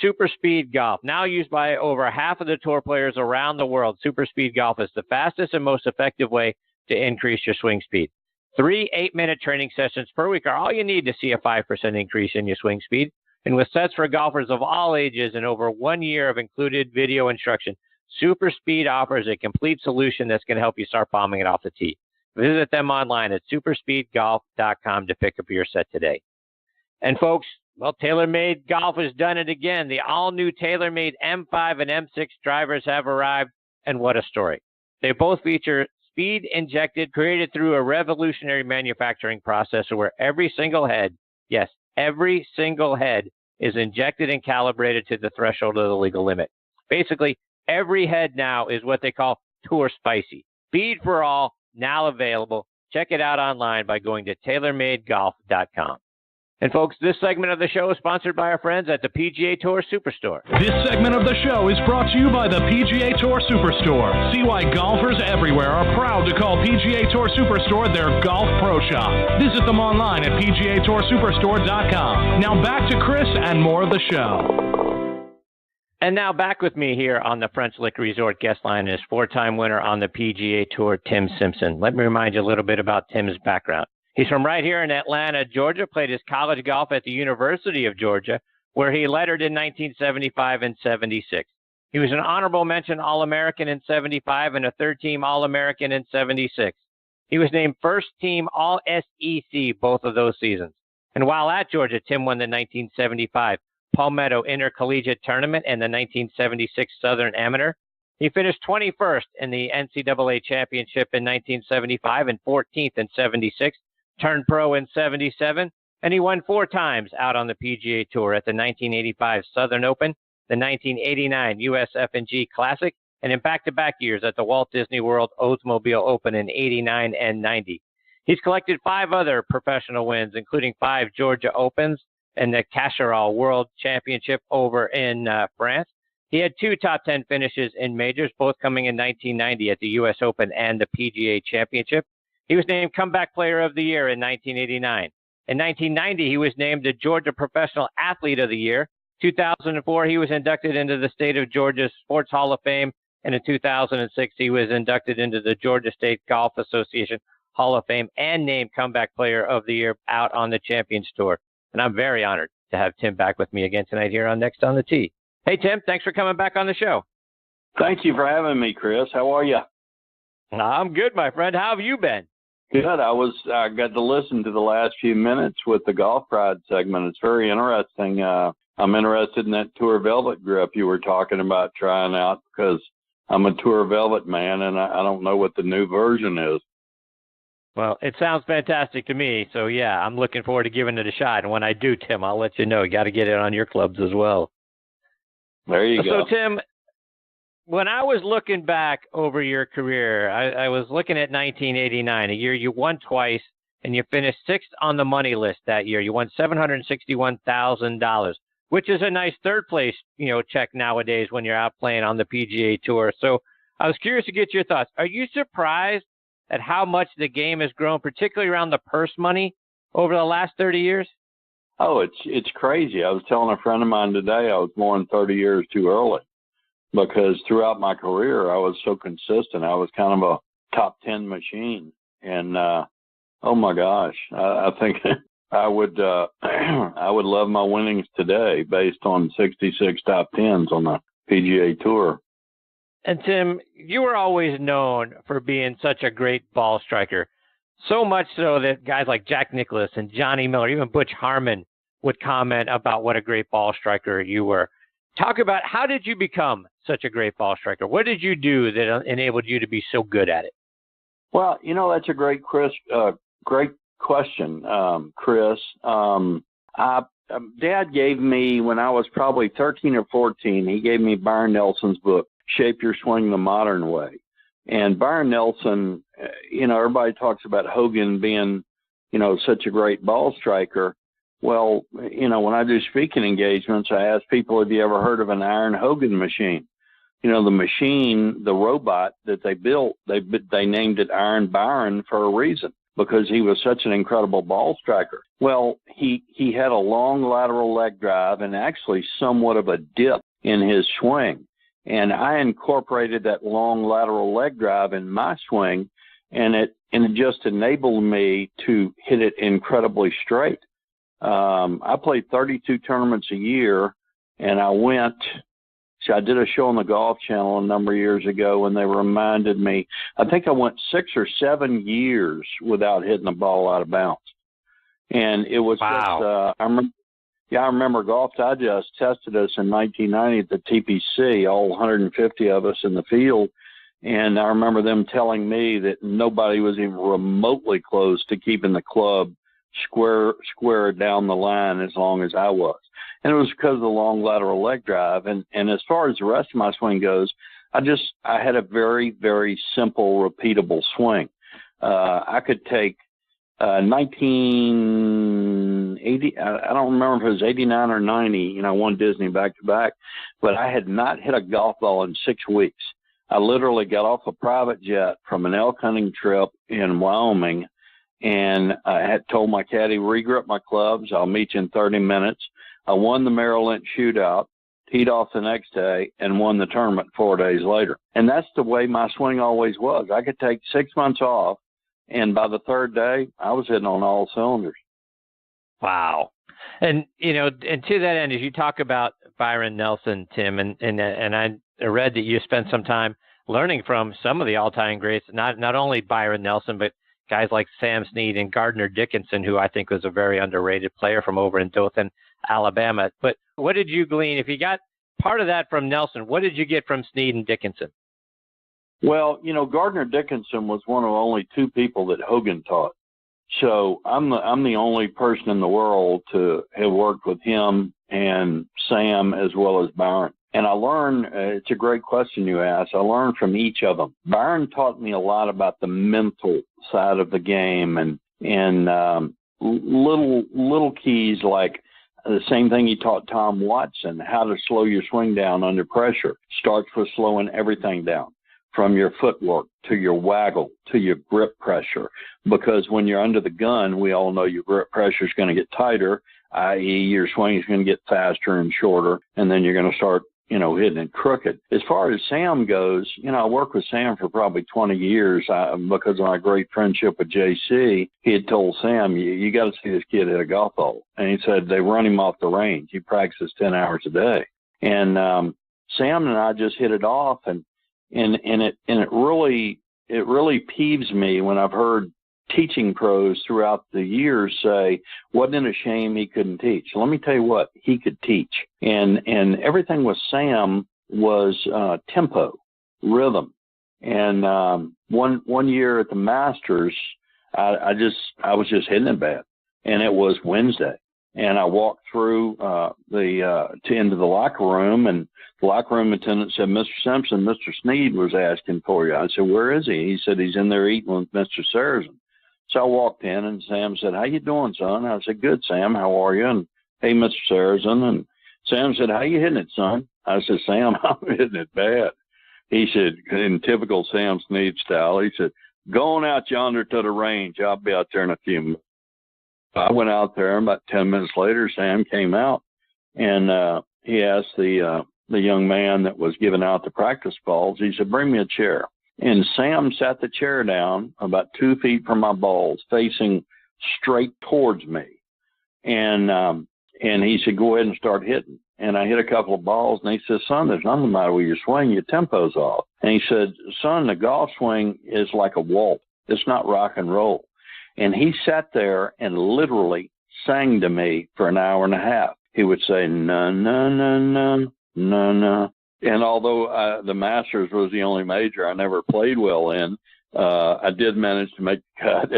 Super Speed Golf, now used by over half of the tour players around the world. Super Speed Golf is the fastest and most effective way to increase your swing speed. 3 8-minute training sessions per week are all you need to see a 5% increase in your swing speed. And with sets for golfers of all ages and over 1 year of included video instruction, Super Speed offers a complete solution that's going to help you start bombing it off the tee. Visit them online at superspeedgolf.com to pick up your set today. And folks, well, TaylorMade Golf has done it again. The all-new TaylorMade M5 and M6 drivers have arrived, and what a story. They both feature speed injected, created through a revolutionary manufacturing process where every single head, yes, every single head is injected and calibrated to the threshold of the legal limit. Basically, every head now is what they call Tour Spicy. Speed for all, now available. Check it out online by going to TaylorMadeGolf.com. And folks, this segment of the show is sponsored by our friends at the PGA Tour Superstore. This segment of the show is brought to you by the PGA Tour Superstore. See why golfers everywhere are proud to call PGA Tour Superstore their golf pro shop. Visit them online at PGATourSuperstore.com. Now back to Chris and more of the show. And now back with me here on the French Lick Resort guest line is 4-time winner on the PGA Tour, Tim Simpson. Let me remind you a little bit about Tim's background. He's from right here in Atlanta, Georgia, played his college golf at the University of Georgia, where he lettered in 1975 and 76. He was an honorable mention All-American in 75 and a third-team All-American in 76. He was named first-team All-SEC both of those seasons. And while at Georgia, Tim won the 1975 Palmetto Intercollegiate Tournament and the 1976 Southern Amateur. He finished 21st in the NCAA Championship in 1975 and 14th in 76. Turned pro in 77, and he won 4 times out on the PGA Tour at the 1985 Southern Open, the 1989 USF&G Classic, and in back-to-back years at the Walt Disney World Oldsmobile Open in 89 and 90. He's collected 5 other professional wins, including 5 Georgia Opens and the Cacheral World Championship over in France. He had 2 top 10 finishes in majors, both coming in 1990 at the U.S. Open and the PGA Championship. He was named Comeback Player of the Year in 1989. In 1990, he was named the Georgia Professional Athlete of the Year. 2004, he was inducted into the State of Georgia Sports Hall of Fame. And in 2006, he was inducted into the Georgia State Golf Association Hall of Fame and named Comeback Player of the Year out on the Champions Tour. And I'm very honored to have Tim back with me again tonight here on Next on the Tee. Hey, Tim, thanks for coming back on the show. Thank you for having me, Chris. How are you? I'm good, my friend. How have you been? Good. I got to listen to the last few minutes with the Golf Pride segment. It's very interesting. I'm interested in that Tour Velvet grip you were talking about trying out because I'm a Tour Velvet man, and I don't know what the new version is. Well, it sounds fantastic to me. So, yeah, I'm looking forward to giving it a shot. And when I do, Tim, I'll let you know. You got to get it on your clubs as well. There you go. So, Tim, when I was looking back over your career, I was looking at 1989, a year you won twice, and you finished 6th on the money list that year. You won $761,000, which is a nice third place, check nowadays when you're out playing on the PGA Tour. So I was curious to get your thoughts. Are you surprised at how much the game has grown, particularly around the purse money over the last 30 years? Oh, it's crazy. I was telling a friend of mine today I was born 30 years too early because throughout my career I was so consistent. I was kind of a top 10 machine, and oh my gosh, I think I would love my winnings today based on 66 top 10s on the PGA Tour. And Tim, you were always known for being such a great ball striker. So much so that guys like Jack Nicklaus and Johnny Miller, even Butch Harmon, would comment about what a great ball striker you were. Talk about how did you become such a great ball striker? What did you do that enabled you to be so good at it? Well, that's a great question, Chris. Dad gave me, when I was probably 13 or 14, he gave me Byron Nelson's book, Shape Your Swing the Modern Way. And Byron Nelson, everybody talks about Hogan being, such a great ball striker. Well, when I do speaking engagements, I ask people, have you ever heard of an Iron Hogan machine? The machine, the robot that they built, they named it Iron Byron for a reason, because he was such an incredible ball striker. Well, he had a long lateral leg drive and actually somewhat of a dip in his swing. And I incorporated that long lateral leg drive in my swing, and it just enabled me to hit it incredibly straight. I played 32 tournaments a year, and I did a show on the Golf Channel a number of years ago, and they reminded me, I think I went 6 or 7 years without hitting the ball out of bounds. And it was wow. I remember Golf Digest tested us in 1990 at the TPC, all 150 of us in the field. And I remember them telling me that nobody was even remotely close to keeping the club square down the line as long as I was. And it was because of the long lateral leg drive. And as far as the rest of my swing goes, I had a very, very simple, repeatable swing. I could take 1980, I don't remember if it was 89 or 90, I won Disney back-to-back, but I had not hit a golf ball in 6 weeks. I literally got off a private jet from an elk hunting trip in Wyoming, and I had told my caddy, regrip my clubs, I'll meet you in 30 minutes. I won the Merrill Lynch shootout, teed off the next day, and won the tournament 4 days later. And that's the way my swing always was. I could take 6 months off, and by the third day, I was hitting on all cylinders. Wow. And, and to that end, as you talk about Byron Nelson, Tim, and I read that you spent some time learning from some of the all-time greats, not only Byron Nelson, but guys like Sam Snead and Gardner Dickinson, who I think was a very underrated player from over in Dothan, Alabama. But what did you glean? If you got part of that from Nelson, what did you get from Snead and Dickinson? Well, Gardner Dickinson was one of only 2 people that Hogan taught. So I'm the only person in the world to have worked with him and Sam as well as Byron. And I learned, it's a great question you asked, I learned from each of them. Byron taught me a lot about the mental side of the game and little keys like the same thing he taught Tom Watson, how to slow your swing down under pressure. Starts with slowing everything down, from your footwork to your waggle to your grip pressure. Because when you're under the gun, we all know your grip pressure is going to get tighter, i.e. your swing is going to get faster and shorter, and then you're going to start, hitting it crooked. As far as Sam goes, I worked with Sam for probably 20 years because of my great friendship with JC. He had told Sam, you got to see this kid hit a golf ball. And he said they run him off the range. He practices 10 hours a day. And Sam and I just hit it off, and it really peeves me when I've heard teaching pros throughout the years say, wasn't it a shame he couldn't teach? Let me tell you what, he could teach. And everything with Sam was tempo, rhythm. And one year at the Masters, I was just hitting it bad. And it was Wednesday. And I walked through into the locker room, and the locker room attendant said, Mr. Simpson, Mr. Snead was asking for you. I said, where is he? He said, he's in there eating with Mr. Sarrazin. So I walked in, and Sam said, how you doing, son? I said, good, Sam. How are you? And, hey, Mr. Sarrazin. And Sam said, how you hitting it, son? I said, Sam, I'm hitting it bad. He said, in typical Sam Snead style, he said, go on out yonder to the range. I'll be out there in a few minutes. I went out there, and about 10 minutes later, Sam came out, and he asked the young man that was giving out the practice balls, he said, "Bring me a chair." And Sam sat the chair down about 2 feet from my balls, facing straight towards me. And he said, "Go ahead and start hitting." And I hit a couple of balls, and he said, "Son, there's nothing the matter with your swing. Your tempo's off." And he said, "Son, the golf swing is like a waltz. It's not rock and roll." And he sat there and literally sang to me for an hour and a half. He would say, "No, no, no, no, no, no." And although the Masters was the only major I never played well in, I did manage to make the cut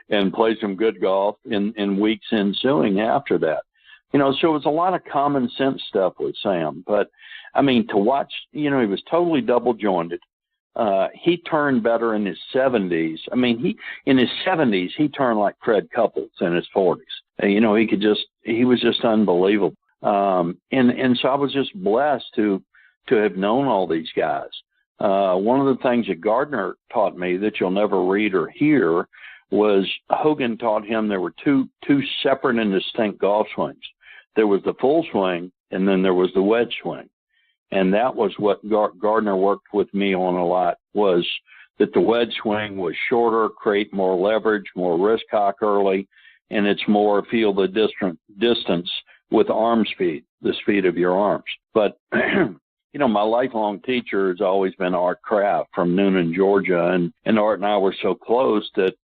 and play some good golf in weeks ensuing after that. You know, so it was a lot of common sense stuff with Sam. But, I mean, to watch, you know, he was totally double jointed. He turned better in his 70s. I mean, in his 70s, he turned like Fred Couples in his 40s. You know, he was just unbelievable. And so I was just blessed to have known all these guys. One of the things that Gardner taught me that you'll never read or hear was Hogan taught him there were two separate and distinct golf swings. There was the full swing, and then there was the wedge swing. And that was what Gardner worked with me on a lot, was that the wedge swing was shorter, create more leverage, more wrist cock early, and it's more feel the distance with arm speed, the speed of your arms. But, you know, my lifelong teacher has always been Art Kraft from Noonan, Georgia, and Art and I were so close that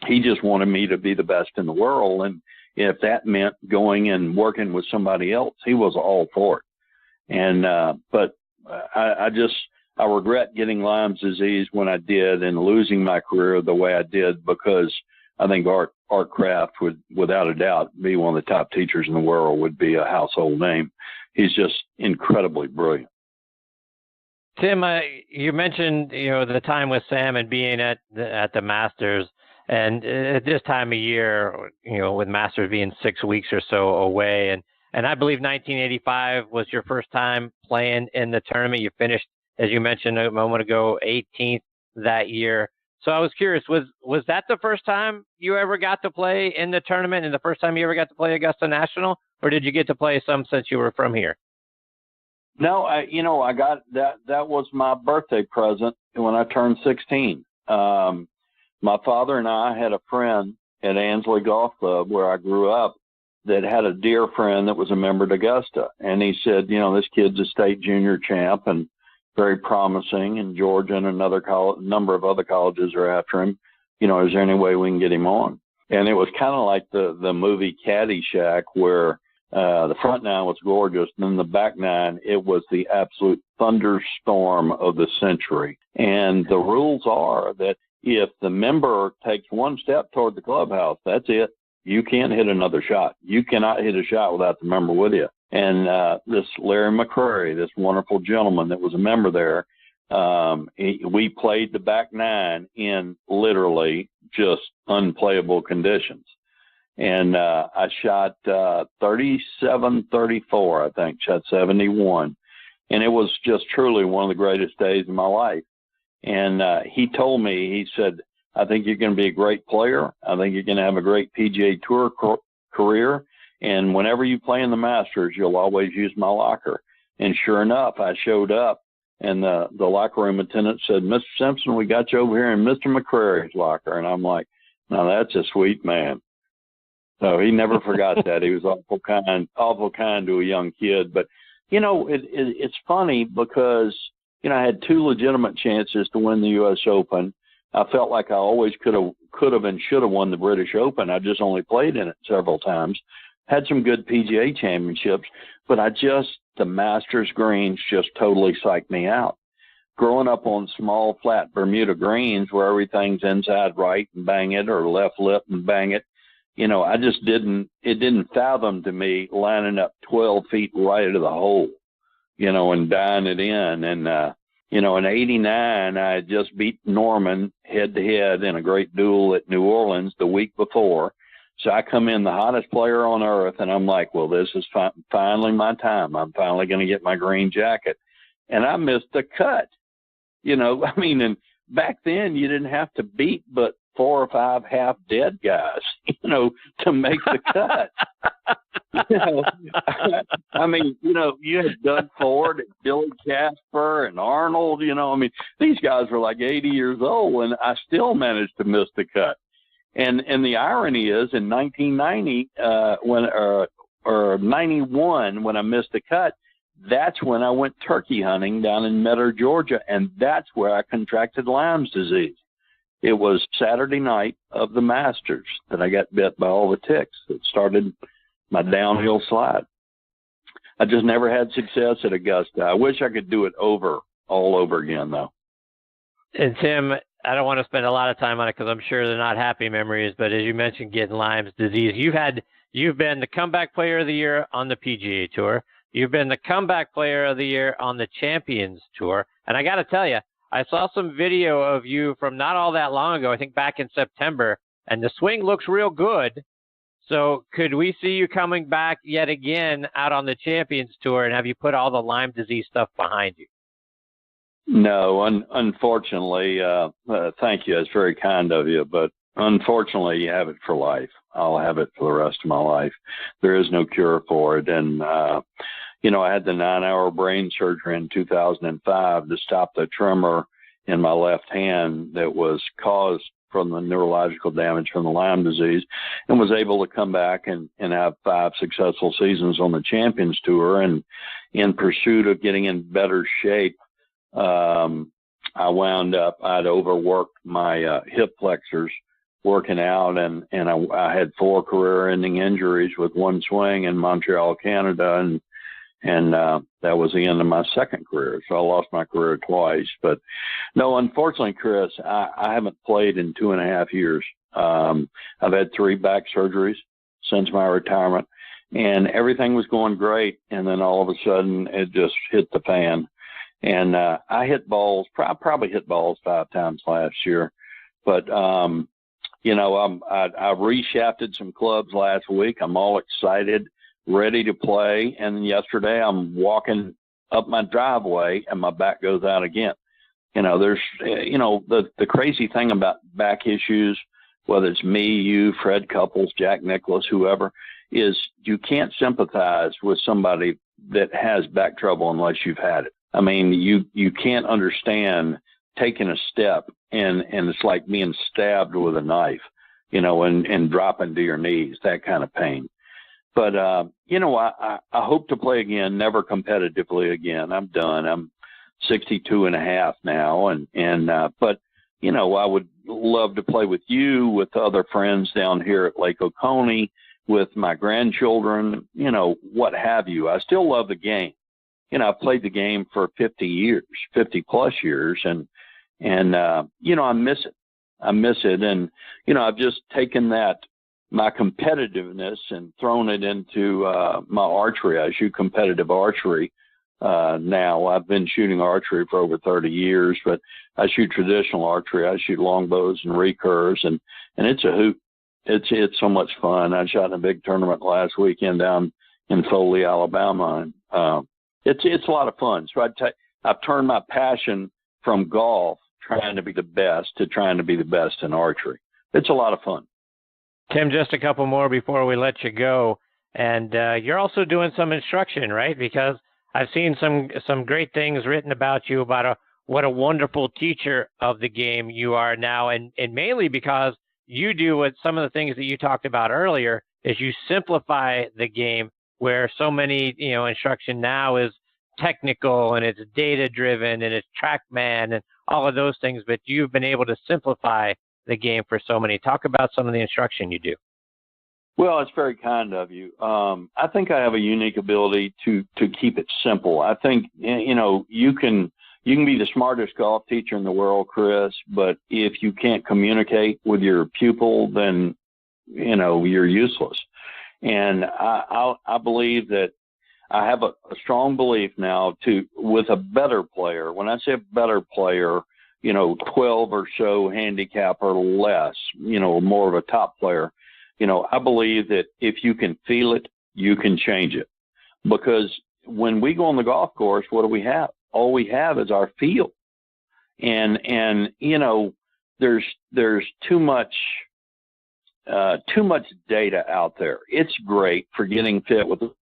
he just wanted me to be the best in the world. And if that meant going and working with somebody else, he was all for it. And, but I regret getting Lyme's disease when I did and losing my career the way I did, because I think Art Kraft would, without a doubt, be one of the top teachers in the world, would be a household name. He's just incredibly brilliant. Tim, you mentioned, you know, the time with Sam and being at the Masters. And at this time of year, you know, with Masters being 6 weeks or so away, and I believe 1985 was your first time playing in the tournament. You finished, as you mentioned a moment ago, 18th that year. So I was curious, was that the first time you ever got to play in the tournament and the first time you ever got to play Augusta National, or did you get to play some since you were from here? No, I got that. That was my birthday present when I turned 16. My father and I had a friend at Ansley Golf Club where I grew up that had a dear friend that was a member at Augusta. And he said, you know, this kid's a state junior champ and very promising, and Georgia and another number of other colleges are after him. You know, is there any way we can get him on? And it was kind of like the movie Caddyshack, where the front nine was gorgeous, and then the back nine, it was the absolute thunderstorm of the century. And the rules are that if the member takes one step toward the clubhouse, that's it. You can't hit another shot. You cannot hit a shot without the member with you. And this Larry McCrary, this wonderful gentleman that was a member there, we played the back nine in literally just unplayable conditions. And I shot 37-34, I think, shot 71. And it was just truly one of the greatest days of my life. And he told me, he said, I think you're going to be a great player. I think you're going to have a great PGA Tour career. And whenever you play in the Masters, you'll always use my locker. And sure enough, I showed up, and the locker room attendant said, Mr. Simpson, we got you over here in Mr. McCrary's locker. And I'm like, now that's a sweet man. So he never forgot that. He was awful kind to a young kid. But, you know, it's funny because, you know, I had two legitimate chances to win the U.S. Open. I felt like I always could have and should have won the British Open. I just only played in it several times. Had some good PGA championships, but the Masters greens just totally psyched me out. Growing up on small, flat Bermuda greens where everything's inside right and bang it, or left lip and bang it, you know, it didn't fathom to me lining up 12 feet right of the hole, you know, and dying it in. And, you know, in 89, I had just beat Norman head-to-head in a great duel at New Orleans the week before. So I come in the hottest player on earth, and I'm like, well, this is finally my time. I'm finally going to get my green jacket. And I missed the cut. You know, I mean, and back then you didn't have to beat but 4 or 5 half dead guys, to make the cut. I mean, you had Doug Ford and Billy Casper and Arnold, these guys were like 80 years old, and I still managed to miss the cut. And the irony is, in 1990, or 91, when I missed the cut, that's when I went turkey hunting down in Metter, Georgia, and that's where I contracted Lyme's disease. It was Saturday night of the Masters that I got bit by all the ticks that started my downhill slide. I just never had success at Augusta. I wish I could do it all over again, though. And Tim, I don't want to spend a lot of time on it because I'm sure they're not happy memories, but as you mentioned, getting Lyme's disease, you've been the comeback player of the year on the PGA Tour. You've been the comeback player of the year on the Champions Tour. And I got to tell you, I saw some video of you from not all that long ago, I think back in September, and the swing looks real good. So could we see you coming back yet again out on the Champions Tour, and have you put all the Lyme disease stuff behind you? No, unfortunately, thank you. That's very kind of you. But unfortunately, you have it for life. I'll have it for the rest of my life. There is no cure for it. And, I had the 9-hour brain surgery in 2005 to stop the tremor in my left hand that was caused from the neurological damage from the Lyme disease, and was able to come back and have 5 successful seasons on the Champions Tour. And in pursuit of getting in better shape, I wound up, I'd overworked my hip flexors working out, and I had 4 career-ending injuries with one swing in Montreal, Canada, and that was the end of my second career. So I lost my career twice. But no, unfortunately, Chris, I haven't played in 2.5 years. I've had 3 back surgeries since my retirement, and everything was going great. And then all of a sudden, it just hit the fan. And I hit balls. I probably hit balls 5 times last year, but I reshafted some clubs last week. I'm all excited, ready to play. And yesterday, I'm walking up my driveway, and my back goes out again. There's the crazy thing about back issues, whether it's me, you, Fred Couples, Jack Nicklaus, whoever, is you can't sympathize with somebody that has back trouble unless you've had it. I mean, you can't understand taking a step and it's like being stabbed with a knife, and dropping to your knees, that kind of pain. But, I hope to play again, never competitively again. I'm done. I'm 62 and a half now. But I would love to play with you, with other friends down here at Lake Oconee, with my grandchildren, what have you. I still love the game. I've played the game for 50 plus years, and I miss it. I miss it. And, I've just taken my competitiveness and thrown it into my archery. I shoot competitive archery now. I've been shooting archery for over 30 years, but I shoot traditional archery. I shoot longbows and recurves, and it's a hoot. It's so much fun. I shot in a big tournament last weekend down in Foley, Alabama, and it's a lot of fun. So I've turned my passion from golf, trying to be the best, to trying to be the best in archery. It's a lot of fun. Tim, just a couple more before we let you go. And you're also doing some instruction, right? Because I've seen some great things written about you, about what a wonderful teacher of the game you are now. And mainly because you do what some of the things that you talked about earlier is you simplify the game, where so many, instruction now is technical and it's data driven and it's TrackMan and all of those things, but you've been able to simplify the game for so many. Talk about some of the instruction you do. Well, it's very kind of you. I think I have a unique ability to keep it simple. I think, you can be the smartest golf teacher in the world, Chris, but if you can't communicate with your pupil, then, you're useless. And I believe that I have a strong belief now with a better player. When I say a better player, 12 or so handicap or less, more of a top player, I believe that if you can feel it, you can change it. Because when we go on the golf course, what do we have? All we have is our feel. And there's too much data out there. It's great for getting fit with the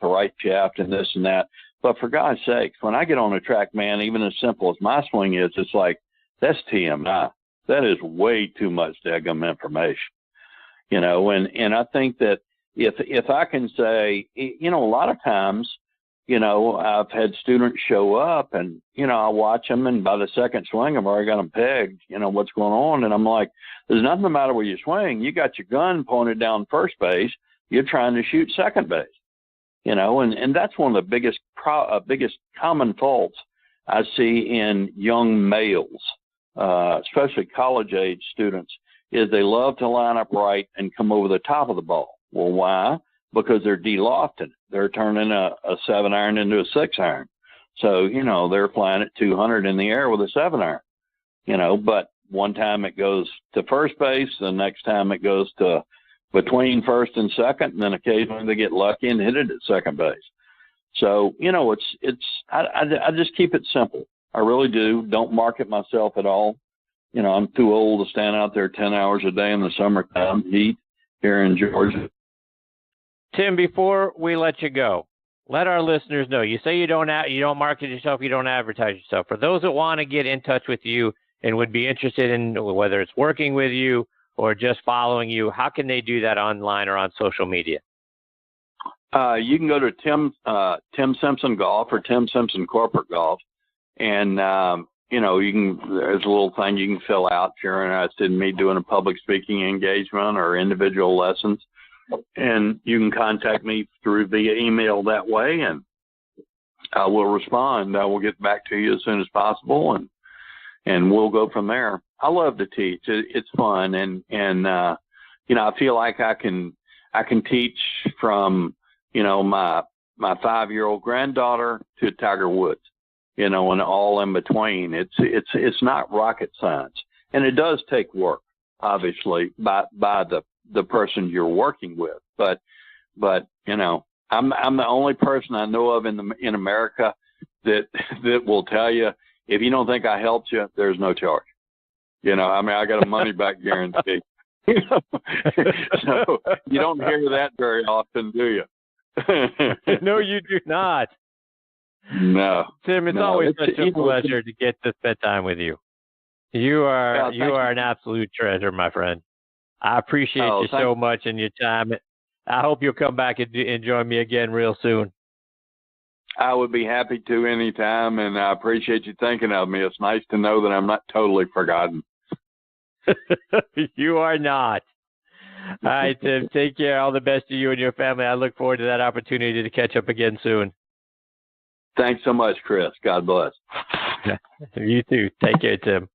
right shaft and this and that. But for God's sakes, when I get on a track, man, even as simple as my swing is, it's like, that's TMI. That is way too much daggum information, and I think that if I can say, a lot of times, I've had students show up and, I watch them, and by the second swing, I've already got them pegged, what's going on. And I'm like, there's nothing the matter with your swing. You got your gun pointed down first base. You're trying to shoot second base, and that's one of the biggest common faults I see in young males, especially college-age students, is they love to line up right and come over the top of the ball. Well, why? Because they're de-lofting. They're turning a 7-iron into a 6-iron. So, they're flying at 200 in the air with a 7-iron, but one time it goes to first base, the next time it goes to between first and second, and then occasionally they get lucky and hit it at second base. So, I just keep it simple. I really do. Don't market myself at all. I'm too old to stand out there 10 hours a day in the summertime heat here in Georgia. Tim, before we let you go, let our listeners know. You say you don't market yourself, you don't advertise yourself. For those that want to get in touch with you and would be interested in whether it's working with you or just following you, how can they do that online or on social media? You can go to Tim Simpson Golf or Tim Simpson Corporate Golf, and there's a little thing you can fill out if you're interested in me doing a public speaking engagement or individual lessons. And you can contact me via email that way, and I will respond. I will get back to you as soon as possible, and we'll go from there. I love to teach. It's fun, and I feel like I can teach from my 5-year-old granddaughter to Tiger Woods, and all in between. It's not rocket science, and it does take work, obviously, by the person you're working with, but I'm the only person I know of in America that will tell you, if you don't think I helped you, there's no charge. I got a money back guarantee. So you don't hear that very often, do you? No, you do not. No, Tim, it's always such a pleasure to get to spend time with you. You are an absolute treasure, my friend. I appreciate you so much and your time. I hope you'll come back and join me again real soon. I would be happy to anytime, and I appreciate you thinking of me. It's nice to know that I'm not totally forgotten. You are not. All right, Tim, take care. All the best to you and your family. I look forward to that opportunity to catch up again soon. Thanks so much, Chris. God bless. You too. Take care, Tim.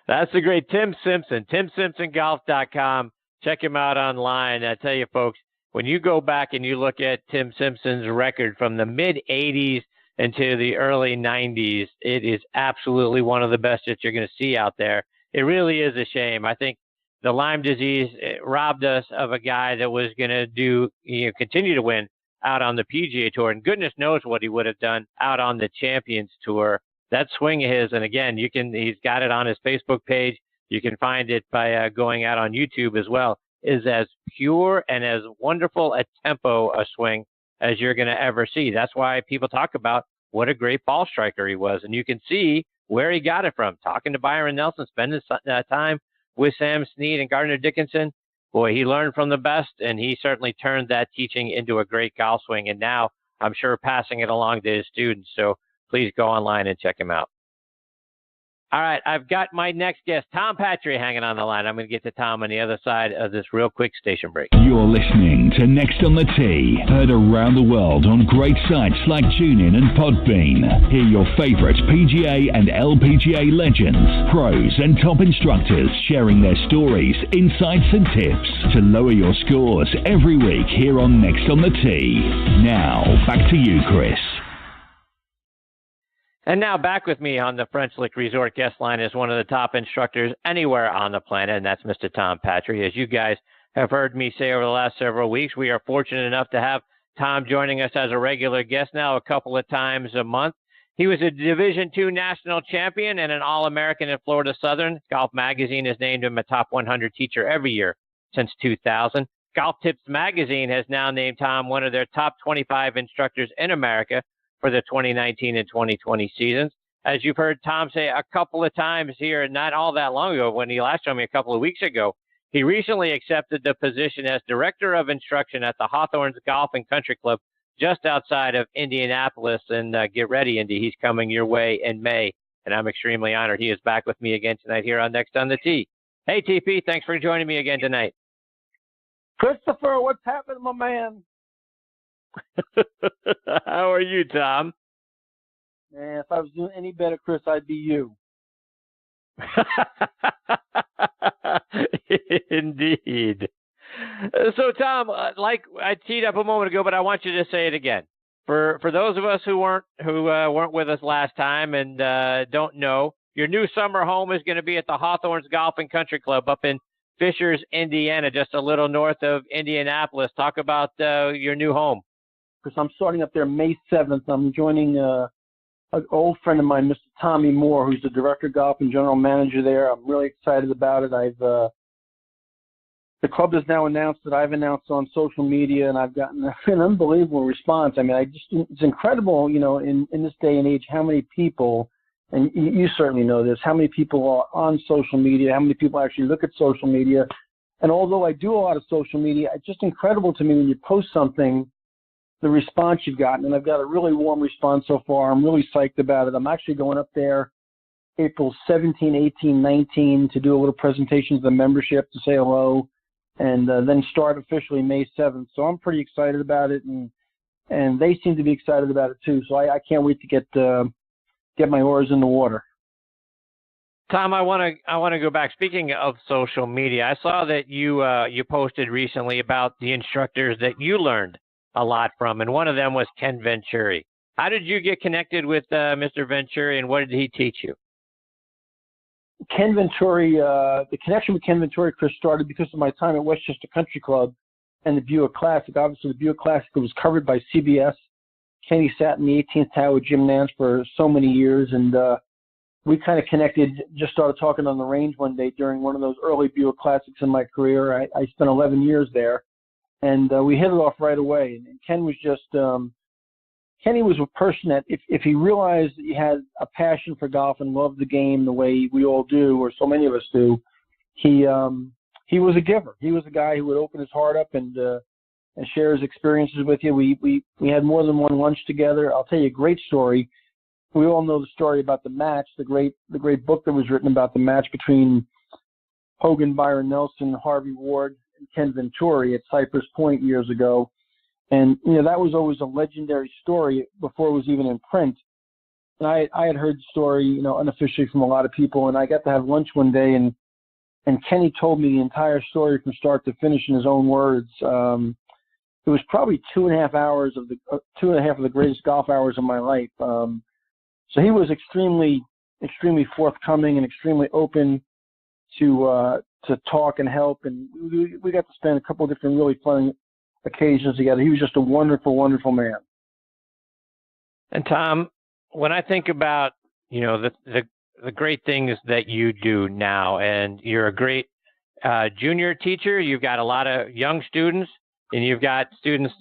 That's the great Tim Simpson, TimSimpsonGolf.com. Check him out online. I tell you, folks, when you go back and you look at Tim Simpson's record from the mid-'80s into the early 90s, it is absolutely one of the best that you're going to see out there. It really is a shame. I think the Lyme disease robbed us of a guy that was going to continue to win out on the PGA Tour, and goodness knows what he would have done out on the Champions Tour. That swing of his, and again, he's got it on his Facebook page. You can find it by going out on YouTube as well, is as pure and as wonderful a tempo a swing as you're going to ever see. That's why people talk about what a great ball striker he was. And you can see where he got it from. Talking to Byron Nelson, spending time with Sam Snead and Gardner Dickinson. Boy, he learned from the best, and he certainly turned that teaching into a great golf swing. And now I'm sure passing it along to his students. So please go online and check him out. All right, I've got my next guest, Tom Patri, hanging on the line. I'm going to get to Tom on the other side of this real quick station break. You're listening to Next on the Tee, heard around the world on great sites like TuneIn and Podbean. Hear your favorite PGA and LPGA legends, pros and top instructors sharing their stories, insights and tips to lower your scores every week here on Next on the Tee. Now, back to you, Chris. And now back with me on the French Lick Resort guest line is one of the top instructors anywhere on the planet, and that's Mr. Tom Patri. As you guys have heard me say over the last several weeks, we are fortunate enough to have Tom joining us as a regular guest now a couple of times a month. He was a Division II national champion and an All-American at Florida Southern. Golf Magazine has named him a top 100 teacher every year since 2000. Golf Tips Magazine has now named Tom one of their top 25 instructors in America for the 2019 and 2020 seasons. As you've heard Tom say a couple of times here, not all that long ago, when he last showed me a couple of weeks ago, he recently accepted the position as Director of Instruction at the Hawthorns Golf and Country Club just outside of Indianapolis. And get ready, Indy. He's coming your way in May, and I'm extremely honored. He is back with me again tonight here on Next on the Tee. Hey, TP, thanks for joining me again tonight. Christopher, what's happening, my man? How are you, Tom? Man, if I was doing any better, Chris, I'd be you. Indeed. So, Tom, like I teed up a moment ago, but I want you to say it again. For those of us who weren't with us last time and don't know, your new summer home is going to be at the Hawthorns Golf and Country Club up in Fishers, Indiana, just a little north of Indianapolis. Talk about your new home. Because I'm starting up there May 7th. I'm joining an old friend of mine, Mr. Tommy Moore, who's the director of golf and general manager there. I'm really excited about it. The club has now announced that I've announced on social media, and I've gotten an unbelievable response. I mean, it's incredible, in this day and age, how many people, and you certainly know this, how many people are on social media, how many people actually look at social media. And although I do a lot of social media, it's just incredible to me when you post something, the response you've gotten. And I've got a really warm response so far. I'm really psyched about it. I'm actually going up there April 17, 18, 19 to do a little presentation to the membership to say hello, and then start officially May 7th. So I'm pretty excited about it, and they seem to be excited about it too. So I can't wait to get my oars in the water. Tom, I want to go back. Speaking of social media, I saw that you posted recently about the instructors that you learned a lot from, and one of them was Ken Venturi. How did you get connected with Mr. Venturi, and what did he teach you? Ken Venturi, the connection with Ken Venturi, Chris, started because of my time at Westchester Country Club and the Buick Classic. Obviously, the Buick Classic was covered by CBS. Kenny sat in the 18th tower with Jim Nance for so many years, and we kind of connected, just started talking on the range one day during one of those early Buick Classics in my career. I spent 11 years there. And we hit it off right away. And Ken was just, Kenny was a person that if he realized that he had a passion for golf and loved the game the way we all do, or so many of us do, he was a giver. He was a guy who would open his heart up and share his experiences with you. We had more than one lunch together. I'll tell you a great story. We all know the story about the match, the great book that was written about the match between Hogan, Byron Nelson, Harvey Ward, Ken Venturi at Cypress Point years ago. And, that was always a legendary story before it was even in print. And I had heard the story, unofficially from a lot of people. And I got to have lunch one day, and Kenny told me the entire story from start to finish in his own words. It was probably 2.5 hours of the greatest golf hours of my life. So he was extremely, extremely forthcoming and extremely open to talk and help, and we got to spend a couple of different really fun occasions together. He was just a wonderful, wonderful man. And Tom, when I think about the great things that you do now, and you're a great junior teacher, you've got a lot of young students, and you've got students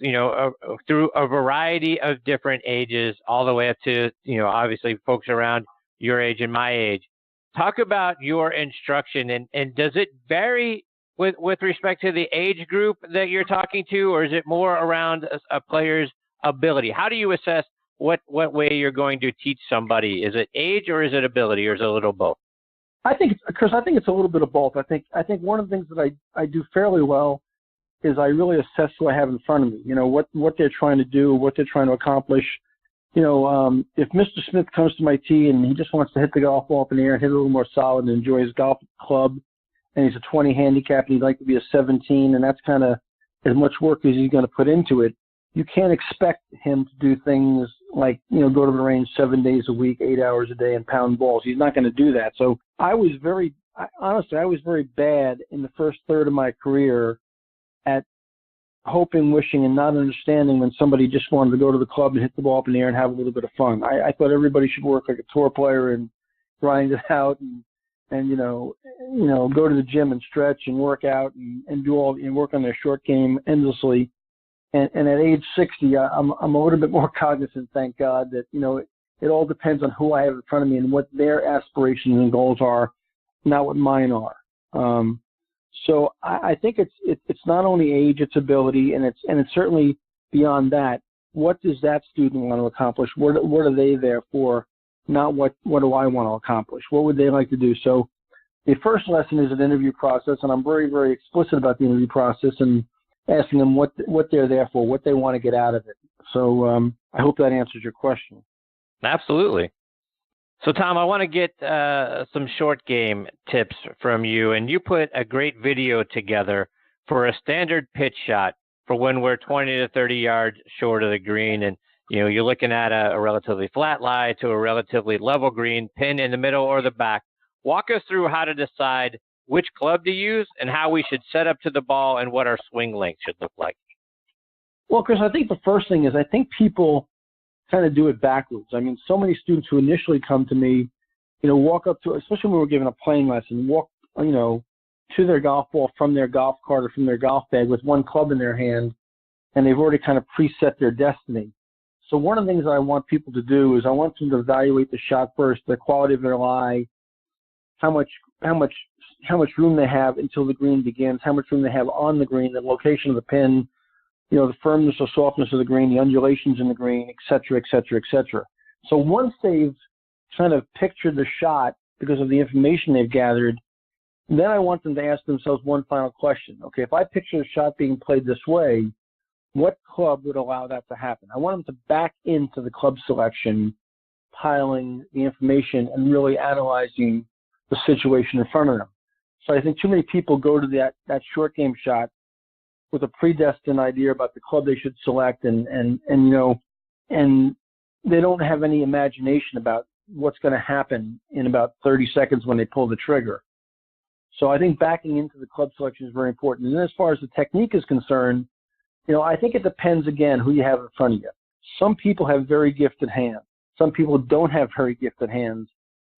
through a variety of different ages, all the way up to obviously folks around your age and my age. Talk about your instruction, and does it vary with respect to the age group that you're talking to, or is it more around a player's ability? How do you assess what way you're going to teach somebody? Is it age, or is it ability, or is it a little both? I think it's a little bit of both. I think one of the things that I do fairly well is I really assess who I have in front of me. What they're trying to do, what they're trying to accomplish. If Mr. Smith comes to my tee and he just wants to hit the golf ball up in the air and hit it a little more solid and enjoy his golf club, and he's a 20 handicap and he'd like to be a 17, and that's kind of as much work as he's going to put into it, you can't expect him to do things like, go to the range 7 days a week, 8 hours a day, and pound balls. He's not going to do that. So I was very bad in the first third of my career at hoping, wishing, and not understanding when somebody just wanted to go to the club and hit the ball up in the air and have a little bit of fun. I thought everybody should work like a tour player and grind it out and go to the gym and stretch and work out and do all and work on their short game endlessly. And at age 60, I'm a little bit more cognizant, thank God, that it all depends on who I have in front of me and what their aspirations and goals are, not what mine are. So I think it's not only age, it's ability, and it's certainly beyond that. What does that student want to accomplish? What are they there for? Not what do I want to accomplish? What would they like to do? So the first lesson is an interview process, and I'm very, very explicit about the interview process and asking them what they're there for, what they want to get out of it. So I hope that answers your question. Absolutely. So, Tom, I want to get some short game tips from you, and you put a great video together for a standard pitch shot for when we're 20 to 30 yards short of the green, and you're looking at a relatively flat lie to a relatively level green, pin in the middle or the back. Walk us through how to decide which club to use and how we should set up to the ball and what our swing length should look like. Well, Chris, I think the first thing is I think people kind of do it backwards. I mean, so many students who initially come to me, walk up to, especially when we're giving a playing lesson, walk, to their golf ball from their golf cart or from their golf bag with one club in their hand, and they've already kind of preset their destiny. So one of the things that I want people to do is I want them to evaluate the shot first, the quality of their lie, how much room they have until the green begins, how much room they have on the green, the location of the pin, the firmness or softness of the green, the undulations in the green, et cetera, et cetera, et cetera. So once they've kind of pictured the shot because of the information they've gathered, then I want them to ask themselves one final question. Okay, if I picture the shot being played this way, what club would allow that to happen? I want them to back into the club selection, piling the information and really analyzing the situation in front of them. So I think too many people go to that short game shot with a predestined idea about the club they should select, and they don't have any imagination about what's going to happen in about 30 seconds when they pull the trigger. So I think backing into the club selection is very important. And then as far as the technique is concerned, I think it depends, again, who you have in front of you. Some people have very gifted hands. Some people don't have very gifted hands.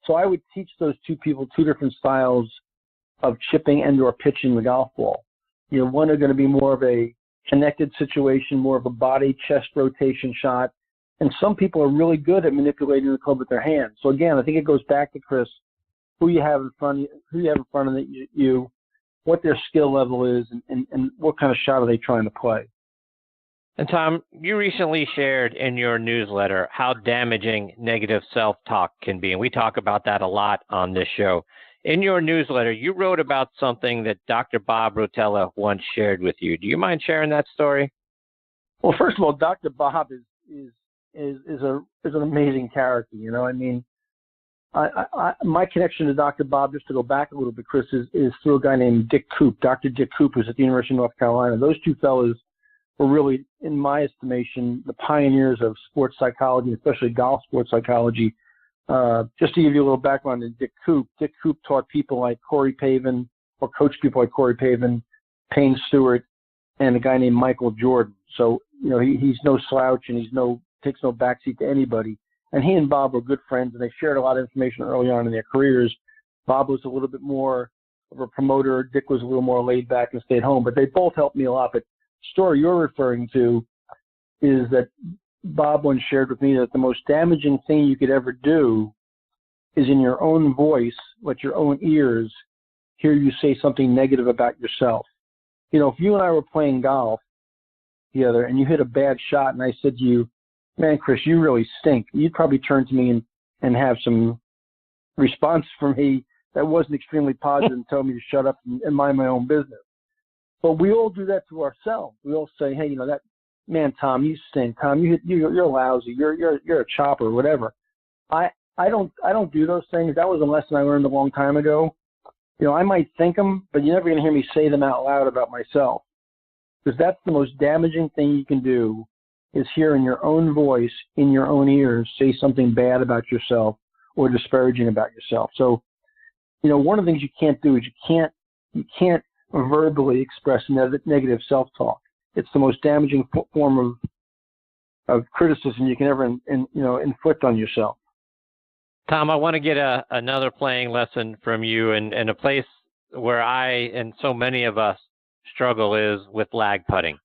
So I would teach those two people two different styles of chipping and or pitching the golf ball. One are going to be more of a connected situation, more of a body chest rotation shot. And some people are really good at manipulating the club with their hands. So again, I think it goes back to Chris, who you have in front of you, what their skill level is, and what kind of shot are they trying to play. And Tom, you recently shared in your newsletter how damaging negative self-talk can be, and we talk about that a lot on this show. In your newsletter, you wrote about something that Dr. Bob Rotella once shared with you. Do you mind sharing that story? Well, first of all, Dr. Bob is an amazing character. My connection to Dr. Bob, just to go back a little bit, Chris, is through a guy named Dick Coop, Dr. Dick Coop, who's at the University of North Carolina. Those two fellows were really, in my estimation, the pioneers of sports psychology, especially golf sports psychology. Just to give you a little background on Dick Coop taught people like Corey Pavin, or coached people like Corey Pavin, Payne Stewart, and a guy named Michael Jordan. So, he's no slouch and takes no backseat to anybody. And he and Bob were good friends, and they shared a lot of information early on in their careers. Bob was a little bit more of a promoter. Dick was a little more laid back and stayed home, but they both helped me a lot. But the story you're referring to is that Bob once shared with me that the most damaging thing you could ever do is in your own voice, let your own ears hear you say something negative about yourself. If you and I were playing golf together and you hit a bad shot and I said to you, "Man, Chris, you really stink," you'd probably turn to me and have some response from me that wasn't extremely positive and tell me to shut up and mind my own business. But we all do that to ourselves. We all say, "Hey, that man, Tom, you stink. Tom, you're lousy. You're a chopper, whatever." I don't do those things. That was a lesson I learned a long time ago. I might think them, but you're never going to hear me say them out loud about myself, because that's the most damaging thing you can do, is hear in your own voice, in your own ears, say something bad about yourself or disparaging about yourself. So, one of the things you can't do is you can't verbally express negative self-talk. it's the most damaging form of criticism you can ever inflict on yourself. Tom, I want to get another playing lesson from you, and a place where I and so many of us struggle is with lag putting.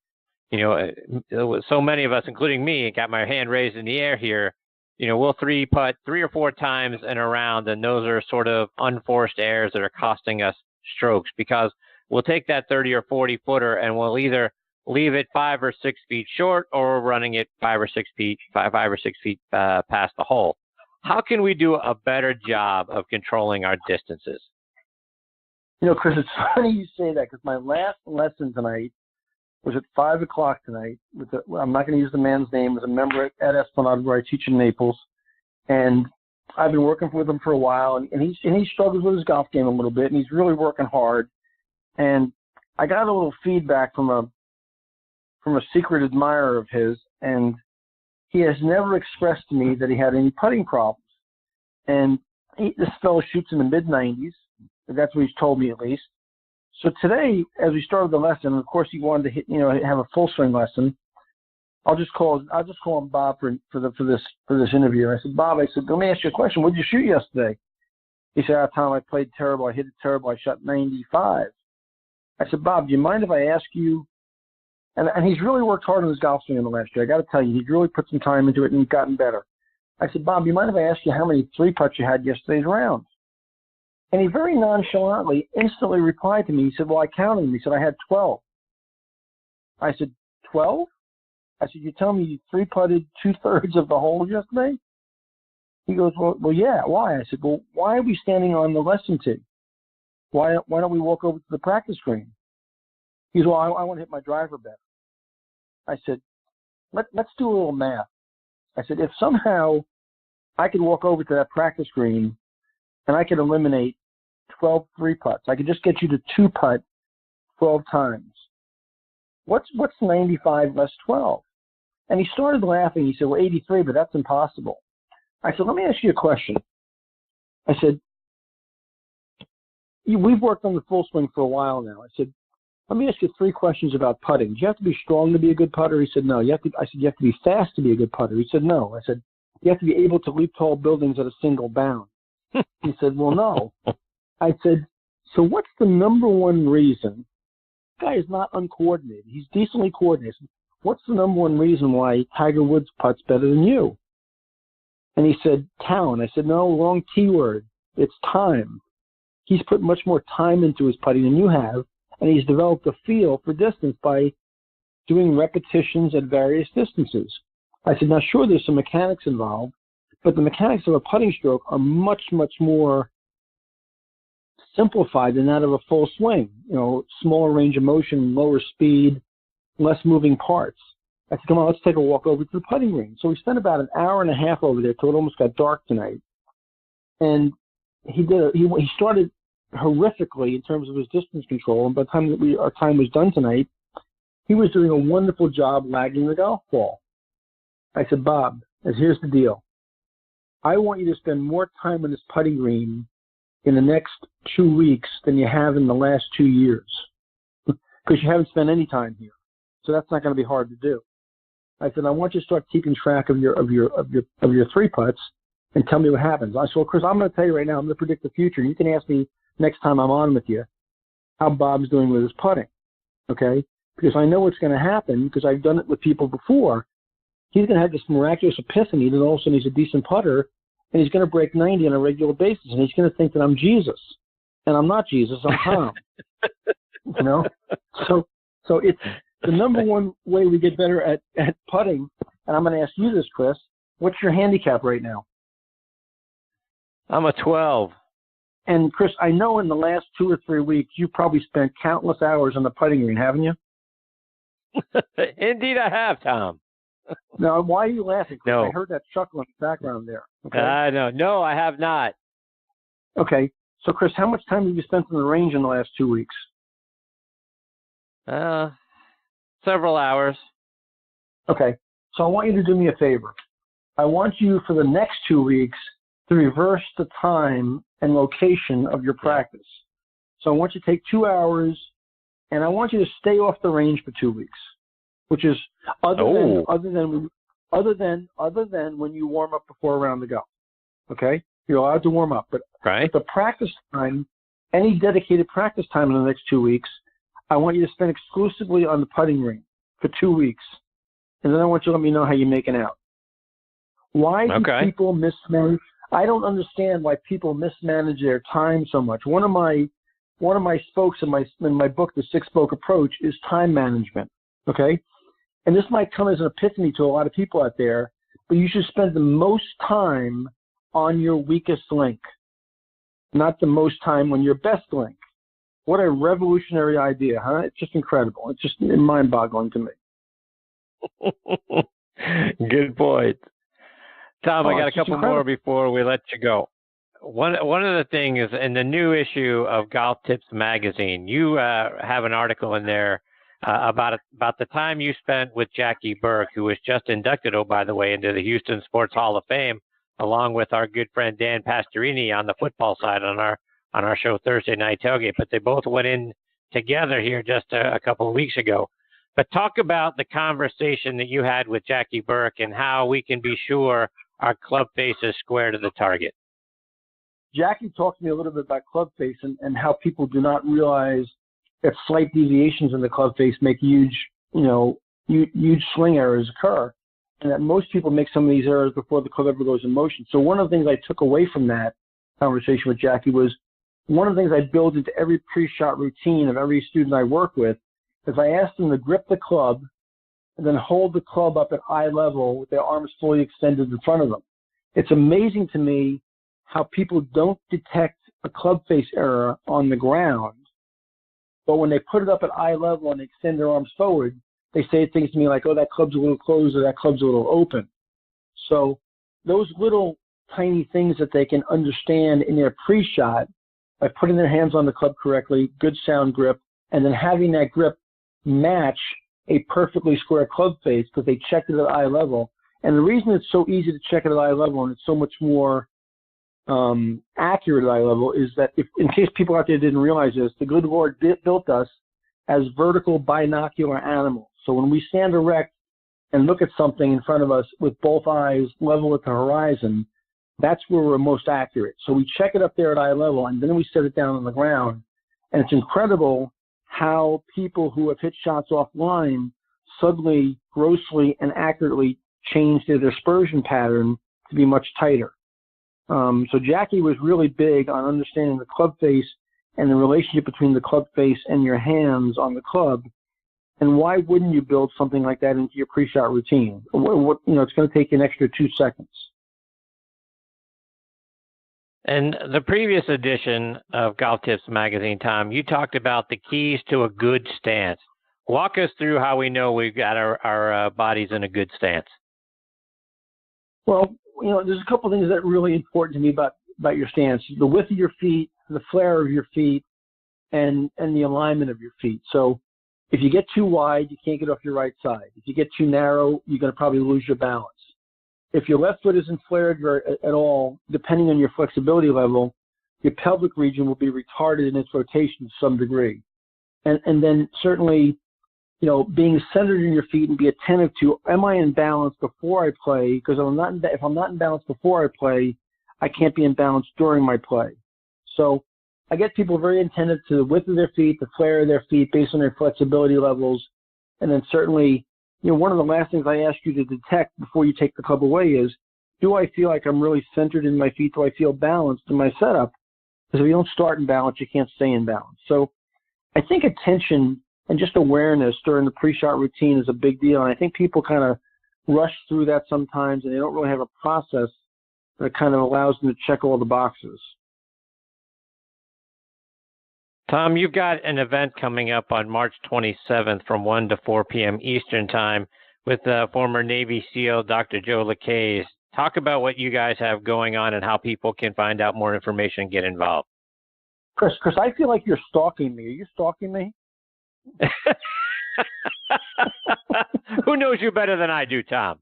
So many of us, including me, got my hand raised in the air here. We'll three putt 3 or 4 times in a round, and those are sort of unforced errors that are costing us strokes, because we'll take that 30 or 40 footer and we'll either leave it 5 or 6 feet short, or we're running it 5 or 6 feet past the hole. How can we do a better job of controlling our distances? Chris, it's funny you say that, because my last lesson tonight was at 5 o'clock tonight. I'm not going to use the man's name. It was a member at Esplanade where I teach in Naples. And I've been working with him for a while, and he struggles with his golf game a little bit, and he's really working hard. And I got a little feedback from a secret admirer of his, and he has never expressed to me that he had any putting problems. And this fellow shoots in the mid-90s. That's what he's told me, at least. So today, as we started the lesson, of course he wanted to have a full swing lesson. I'll just call him Bob for this interview. I said, Bob, let me ask you a question. What did you shoot yesterday? He said, Tom, I played terrible. I hit it terrible. I shot 95. I said, Bob, do you mind if I ask you? And he's really worked hard on his golf swing in the last year. I got to tell you, he's really put some time into it and gotten better. I said, Bob, do you mind if I ask you how many 3-putts you had yesterday's round? And he very nonchalantly instantly replied to me. He said, well, I counted them. He said, I had 12. I said, 12? I said, you tell me you 3-putted 2/3 of the hole yesterday? He goes, well, yeah. Why? I said, well, why are we standing on the lesson tee? Why don't we walk over to the practice green? He goes, well, I want to hit my driver better. I said, let's do a little math. I said, if somehow I could walk over to that practice green and I could eliminate 12 3-putts, I could just get you to 2-putt 12 times. What's 95 less 12? And he started laughing. He said, well, 83, but that's impossible. I said, let me ask you a question. I said, we've worked on the full swing for a while now. I said, let me ask you 3 questions about putting. Do you have to be strong to be a good putter? He said, no. I said, you have to be fast to be a good putter. He said, no. I said, you have to be able to leap tall buildings at a single bound. He said, well, no. I said, so what's the number one reason? This guy is not uncoordinated. He's decently coordinated. What's the number one reason why Tiger Woods putts better than you? And he said, talent. I said, no, wrong T word. It's time. He's put much more time into his putting than you have, and he's developed a feel for distance by doing repetitions at various distances. I said, now sure, there's some mechanics involved, but the mechanics of a putting stroke are much, much more simplified than that of a full swing. Smaller range of motion, lower speed, less moving parts. I said, come on, let's take a walk over to the putting green. So we spent about an hour and a half over there till it almost got dark tonight. And he started horrifically in terms of his distance control. And by the time that our time was done tonight, he was doing a wonderful job lagging the golf ball. I said, Bob, here's the deal. I want you to spend more time on this putting green in the next 2 weeks than you have in the last 2 years, because you haven't spent any time here. So that's not going to be hard to do. I said, I want you to start keeping track of your 3-putts and tell me what happens. I said, well, Chris, I'm going to tell you right now, I'm going to predict the future. You can ask me next time I'm on with you how Bob's doing with his putting, okay? Because I know what's going to happen, because I've done it with people before. He's going to have this miraculous epiphany that all of a sudden he's a decent putter, and he's going to break 90 on a regular basis, and he's going to think that I'm Jesus. And I'm not Jesus, I'm Tom. So it's the number one way we get better at putting, and I'm going to ask you this, Chris. What's your handicap right now? I'm a 12. And Chris, I know in the last 2 or 3 weeks, you've probably spent countless hours on the putting green, haven't you? Indeed I have, Tom. Now, why are you laughing, Chris? No. I heard that chuckle in the background there. Okay? No, I have not. Okay. So, Chris, how much time have you spent on the range in the last 2 weeks? Several hours. Okay. So I want you to do me a favor. I want you for the next 2 weeks to reverse the time and location of your practice. So I want you to take 2 hours, and I want you to stay off the range for 2 weeks. which is other than when you warm up before a round to go. Okay, you're allowed to warm up, but the practice time, any dedicated practice time in the next 2 weeks, I want you to spend exclusively on the putting green for 2 weeks, and then I want you to let me know how you're making out. Why do people mismanage? I don't understand why people mismanage their time so much. One of my spokes in my book, The Six Spoke Approach, is time management. Okay, and this might come as an epiphany to a lot of people out there, but you should spend the most time on your weakest link, not the most time on your best link. What a revolutionary idea, huh? It's just incredible. It's just mind-boggling to me. Good point. Tom, I got a couple more before we let you go. One of the things in the new issue of Golf Tips magazine, you have an article in there about the time you spent with Jackie Burke, who was just inducted, by the way, into the Houston Sports Hall of Fame, along with our good friend Dan Pastorini on the football side on our show Thursday Night Tailgate. But they both went in together here just a couple of weeks ago. But talk about the conversation that you had with Jackie Burke and how we can be sure our club face is square to the target. Jackie talked to me a little bit about club face and how people do not realize that slight deviations in the club face make huge swing errors occur, and that most people make some of these errors before the club ever goes in motion. So one of the things I took away from that conversation with Jackie was one of the things I build into every pre-shot routine of every student I work with is I ask them to grip the club and then hold the club up at eye level with their arms fully extended in front of them. It's amazing to me how people don't detect a club face error on the ground, but when they put it up at eye level and extend their arms forward, they say things to me like, oh, that club's a little closed or that club's a little open. So those little tiny things that they can understand in their pre-shot by putting their hands on the club correctly, good sound grip, and then having that grip match a perfectly square club face because they checked it at eye level. And the reason it's so easy to check it at eye level and it's so much more accurate at eye level is that in case people out there didn't realize this, the good Lord built us as vertical binocular animals. So when we stand erect and look at something in front of us with both eyes level with the horizon, that's where we're most accurate. So we check it up there at eye level and then we set it down on the ground. And it's incredible how people who have hit shots offline suddenly, grossly, and accurately change their dispersion pattern to be much tighter. So Jackie was really big on understanding the club face and the relationship between the club face and your hands on the club. And why wouldn't you build something like that into your pre-shot routine? It's going to take you an extra 2 seconds. In the previous edition of Golf Tips magazine, Tom, you talked about the keys to a good stance. Walk us through how we know we've got our bodies in a good stance. Well, there's a couple of things that are really important to me about your stance: the width of your feet, the flare of your feet, and the alignment of your feet. So if you get too wide, you can't get off your right side. If you get too narrow, you're going to probably lose your balance. If your left foot isn't flared at all, depending on your flexibility level, your pelvic region will be retarded in its rotation to some degree. And then certainly, being centered in your feet and be attentive to, am I in balance before I play? Because if I'm not in balance before I play, I can't be in balance during my play. So I get people very attentive to the width of their feet, the flare of their feet based on their flexibility levels. And then certainly, one of the last things I ask you to detect before you take the club away is, do I feel like I'm really centered in my feet? Do I feel balanced in my setup? Because if you don't start in balance, you can't stay in balance. So I think attention and just awareness during the pre-shot routine is a big deal. And I think people kind of rush through that sometimes, and they don't really have a process that kind of allows them to check all the boxes. Tom, you've got an event coming up on March 27th from 1 to 4 p.m. Eastern Time with former Navy SEAL Dr. Joe Lacaze. Talk about what you guys have going on and how people can find out more information and get involved. Chris, I feel like you're stalking me. Are you stalking me? Who knows you better than I do, Tom?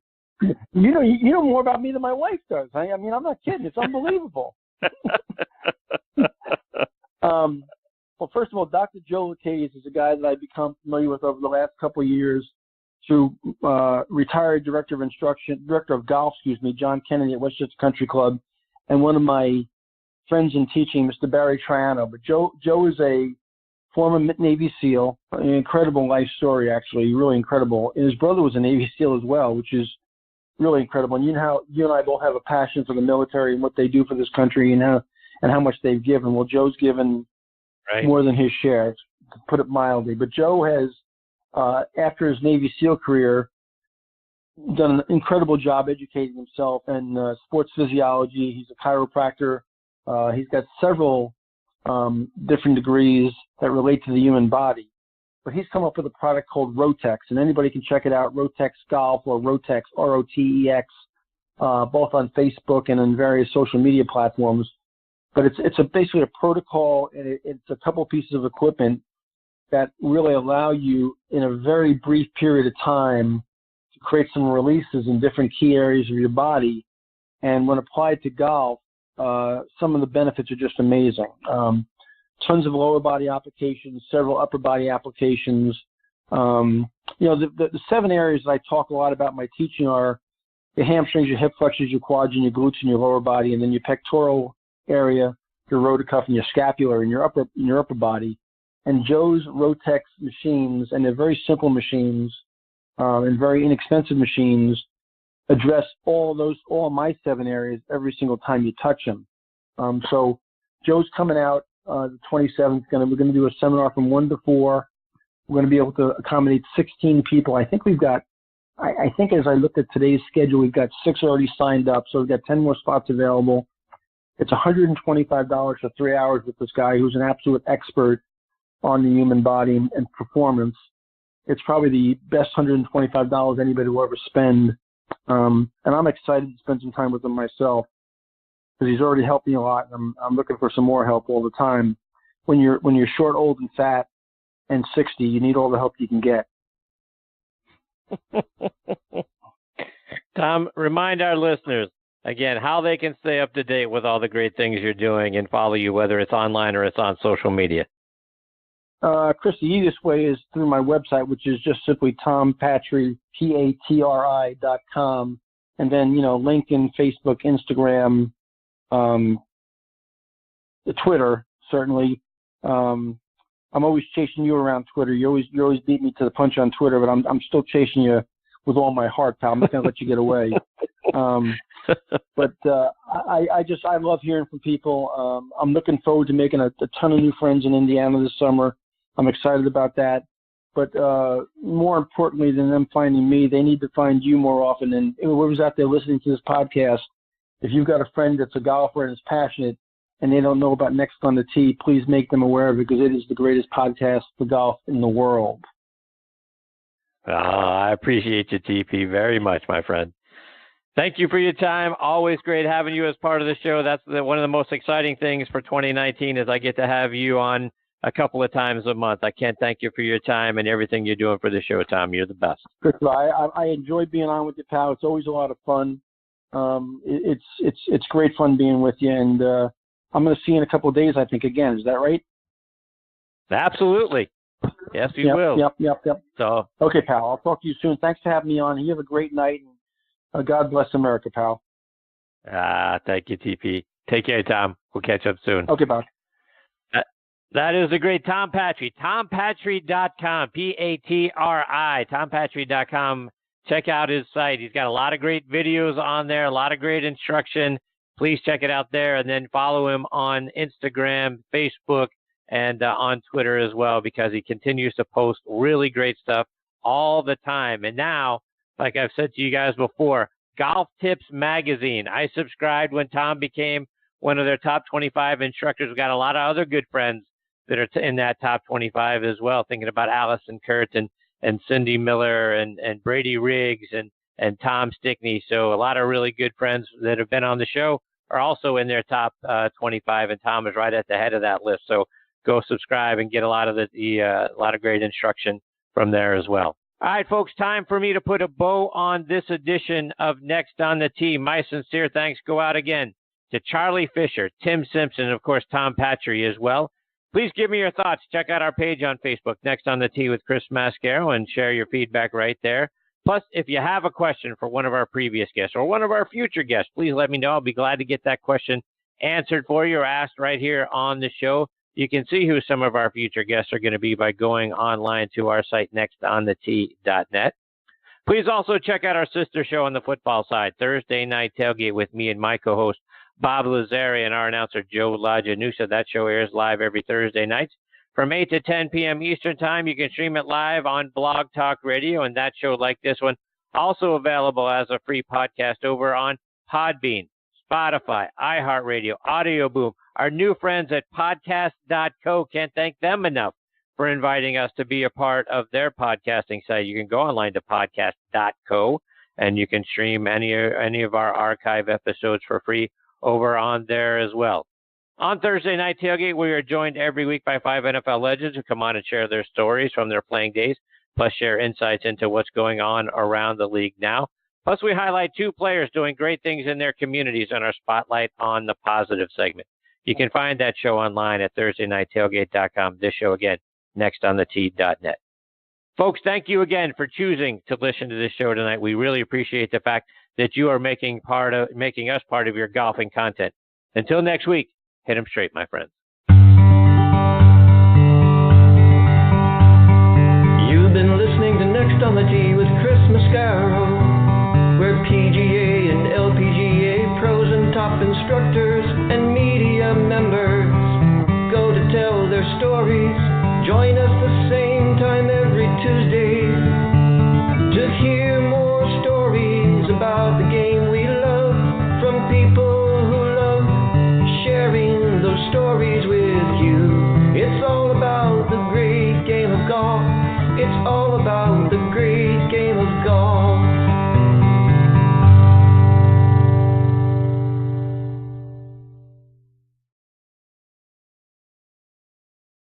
You know more about me than my wife does. I mean, I'm not kidding. It's unbelievable. Well, first of all, Dr. Joe Lacaze is a guy that I've become familiar with over the last couple of years. through retired director of golf, John Kennedy at Westchester Country Club, and one of my friends in teaching, Mr. Barry Triano. But Joe is a former Navy SEAL, an incredible life story, actually, really incredible. And his brother was a Navy SEAL as well, which is really incredible. And you know how you and I both have a passion for the military and what they do for this country and how much they've given. Well, Joe's given more than his share, to put it mildly. But Joe has, after his Navy SEAL career, done an incredible job educating himself in sports physiology. He's a chiropractor. He's got several different degrees that relate to the human body. But he's come up with a product called Rotex, and anybody can check it out, Rotex Golf or Rotex, R-O-T-E-X, both on Facebook and on various social media platforms. But it's basically a protocol, and it's a couple pieces of equipment that really allow you in a very brief period of time to create some releases in different key areas of your body. And when applied to golf, some of the benefits are just amazing. Tons of lower body applications, several upper body applications. The 7 areas that I talk a lot about in my teaching are your hamstrings, your hip flexors, your quads, and your glutes in your lower body, and then your pectoral area, your rotacuff, and your scapular in your upper body. And Joe's Rotex machines, and they're very simple machines and very inexpensive machines, address all my 7 areas every single time you touch them. So Joe's coming out the 27th. We're going to do a seminar from 1 to 4. We're going to be able to accommodate 16 people. I think we've got, I think as I looked at today's schedule, we've got 6 already signed up. So we've got 10 more spots available. It's $125 for 3 hours with this guy who's an absolute expert on the human body and performance. It's probably the best $125 anybody will ever spend. And I'm excited to spend some time with him myself because he's already helped me a lot. And I'm looking for some more help all the time. When you're short, old, and fat and 60, you need all the help you can get. Tom, remind our listeners again how they can stay up to date with all the great things you're doing and follow you, whether it's online or it's on social media. Chris, the easiest way is through my website, which is just simply tompatri, Patri.com, and then, LinkedIn, Facebook, Instagram, the Twitter, certainly. I'm always chasing you around Twitter. You always beat me to the punch on Twitter, but I'm still chasing you with all my heart, pal. I'm not going to let you get away. But I love hearing from people. I'm looking forward to making a ton of new friends in Indiana this summer. I'm excited about that. But more importantly than them finding me, they need to find you more often. And whoever's out there listening to this podcast, if you've got a friend that's a golfer and is passionate and they don't know about Next on the Tee, please make them aware of it because it is the greatest podcast for golf in the world. I appreciate you, TP, very much, my friend. Thank you for your time. Always great having you as part of the show. That's one of the most exciting things for 2019 is I get to have you on a couple of times a month. I can't thank you for your time and everything you're doing for the show, Tom. You're the best. Chris, I enjoy being on with you, pal. It's always a lot of fun. It's great fun being with you, and I'm going to see you in a couple of days, I think, again. Is that right? Absolutely. Yes, we will. Yep. So, okay, pal. I'll talk to you soon. Thanks for having me on. You have a great night, and God bless America, pal. Thank you, TP. Take care, Tom. We'll catch up soon. Okay, pal. That is the great Tom Patri. TomPatri.com, P-A-T-R-I, TomPatri.com. Check out his site. He's got a lot of great videos on there, a lot of great instruction. Please check it out there, and then follow him on Instagram, Facebook, and on Twitter as well, because he continues to post really great stuff all the time. And now, like I've said to you guys before, Golf Tips Magazine. I subscribed when Tom became one of their top 25 instructors. We've got a lot of other good friends that are in that top 25 as well, thinking about Allison Kurt and Cindy Miller and Brady Riggs and Tom Stickney. So a lot of really good friends that have been on the show are also in their top 25, and Tom is right at the head of that list. So go subscribe and get a lot of a lot of great instruction from there as well. All right, folks, time for me to put a bow on this edition of Next on the Tee. My sincere thanks go out again to Charlie Fisher, Tim Simpson, and of course Tom Patri as well. Please give me your thoughts. Check out our page on Facebook, Next on the Tee with Chris Mascaro, and share your feedback right there. Plus, if you have a question for one of our previous guests or one of our future guests, please let me know. I'll be glad to get that question answered for you or asked right here on the show. You can see who some of our future guests are going to be by going online to our site, nextonthetee.net. Please also check out our sister show on the football side, Thursday Night Tailgate with me and my co-host, Bob Lazari, and our announcer, Joe LaGanusa. That show airs live every Thursday night from 8 to 10 p.m. Eastern Time. You can stream it live on Blog Talk Radio, and that show, like this one, also available as a free podcast over on Podbean, Spotify, iHeartRadio, Audio Boom. Our new friends at podcast.co, can't thank them enough for inviting us to be a part of their podcasting site. You can go online to podcast.co, and you can stream any of our archive episodes for free over on there as well. On Thursday Night Tailgate, we are joined every week by 5 NFL legends who come on and share their stories from their playing days, plus share insights into what's going on around the league now. Plus, we highlight 2 players doing great things in their communities on our Spotlight on the Positive segment. You can find that show online at ThursdayNightTailgate.com. This show, again, nextonthetee.net. Folks, thank you again for choosing to listen to this show tonight. We really appreciate the fact that you are making us part of your golfing content. Until next week, hit 'em straight, my friends. You've been listening to Next on the Tee with Chris Mascaro, where PGA and LPGA pros and top instructors and media members go to tell their stories. Join us the same time every Tuesday to hear more stories about the game we love from people who love sharing those stories with you. It's all about the great game of golf. It's all about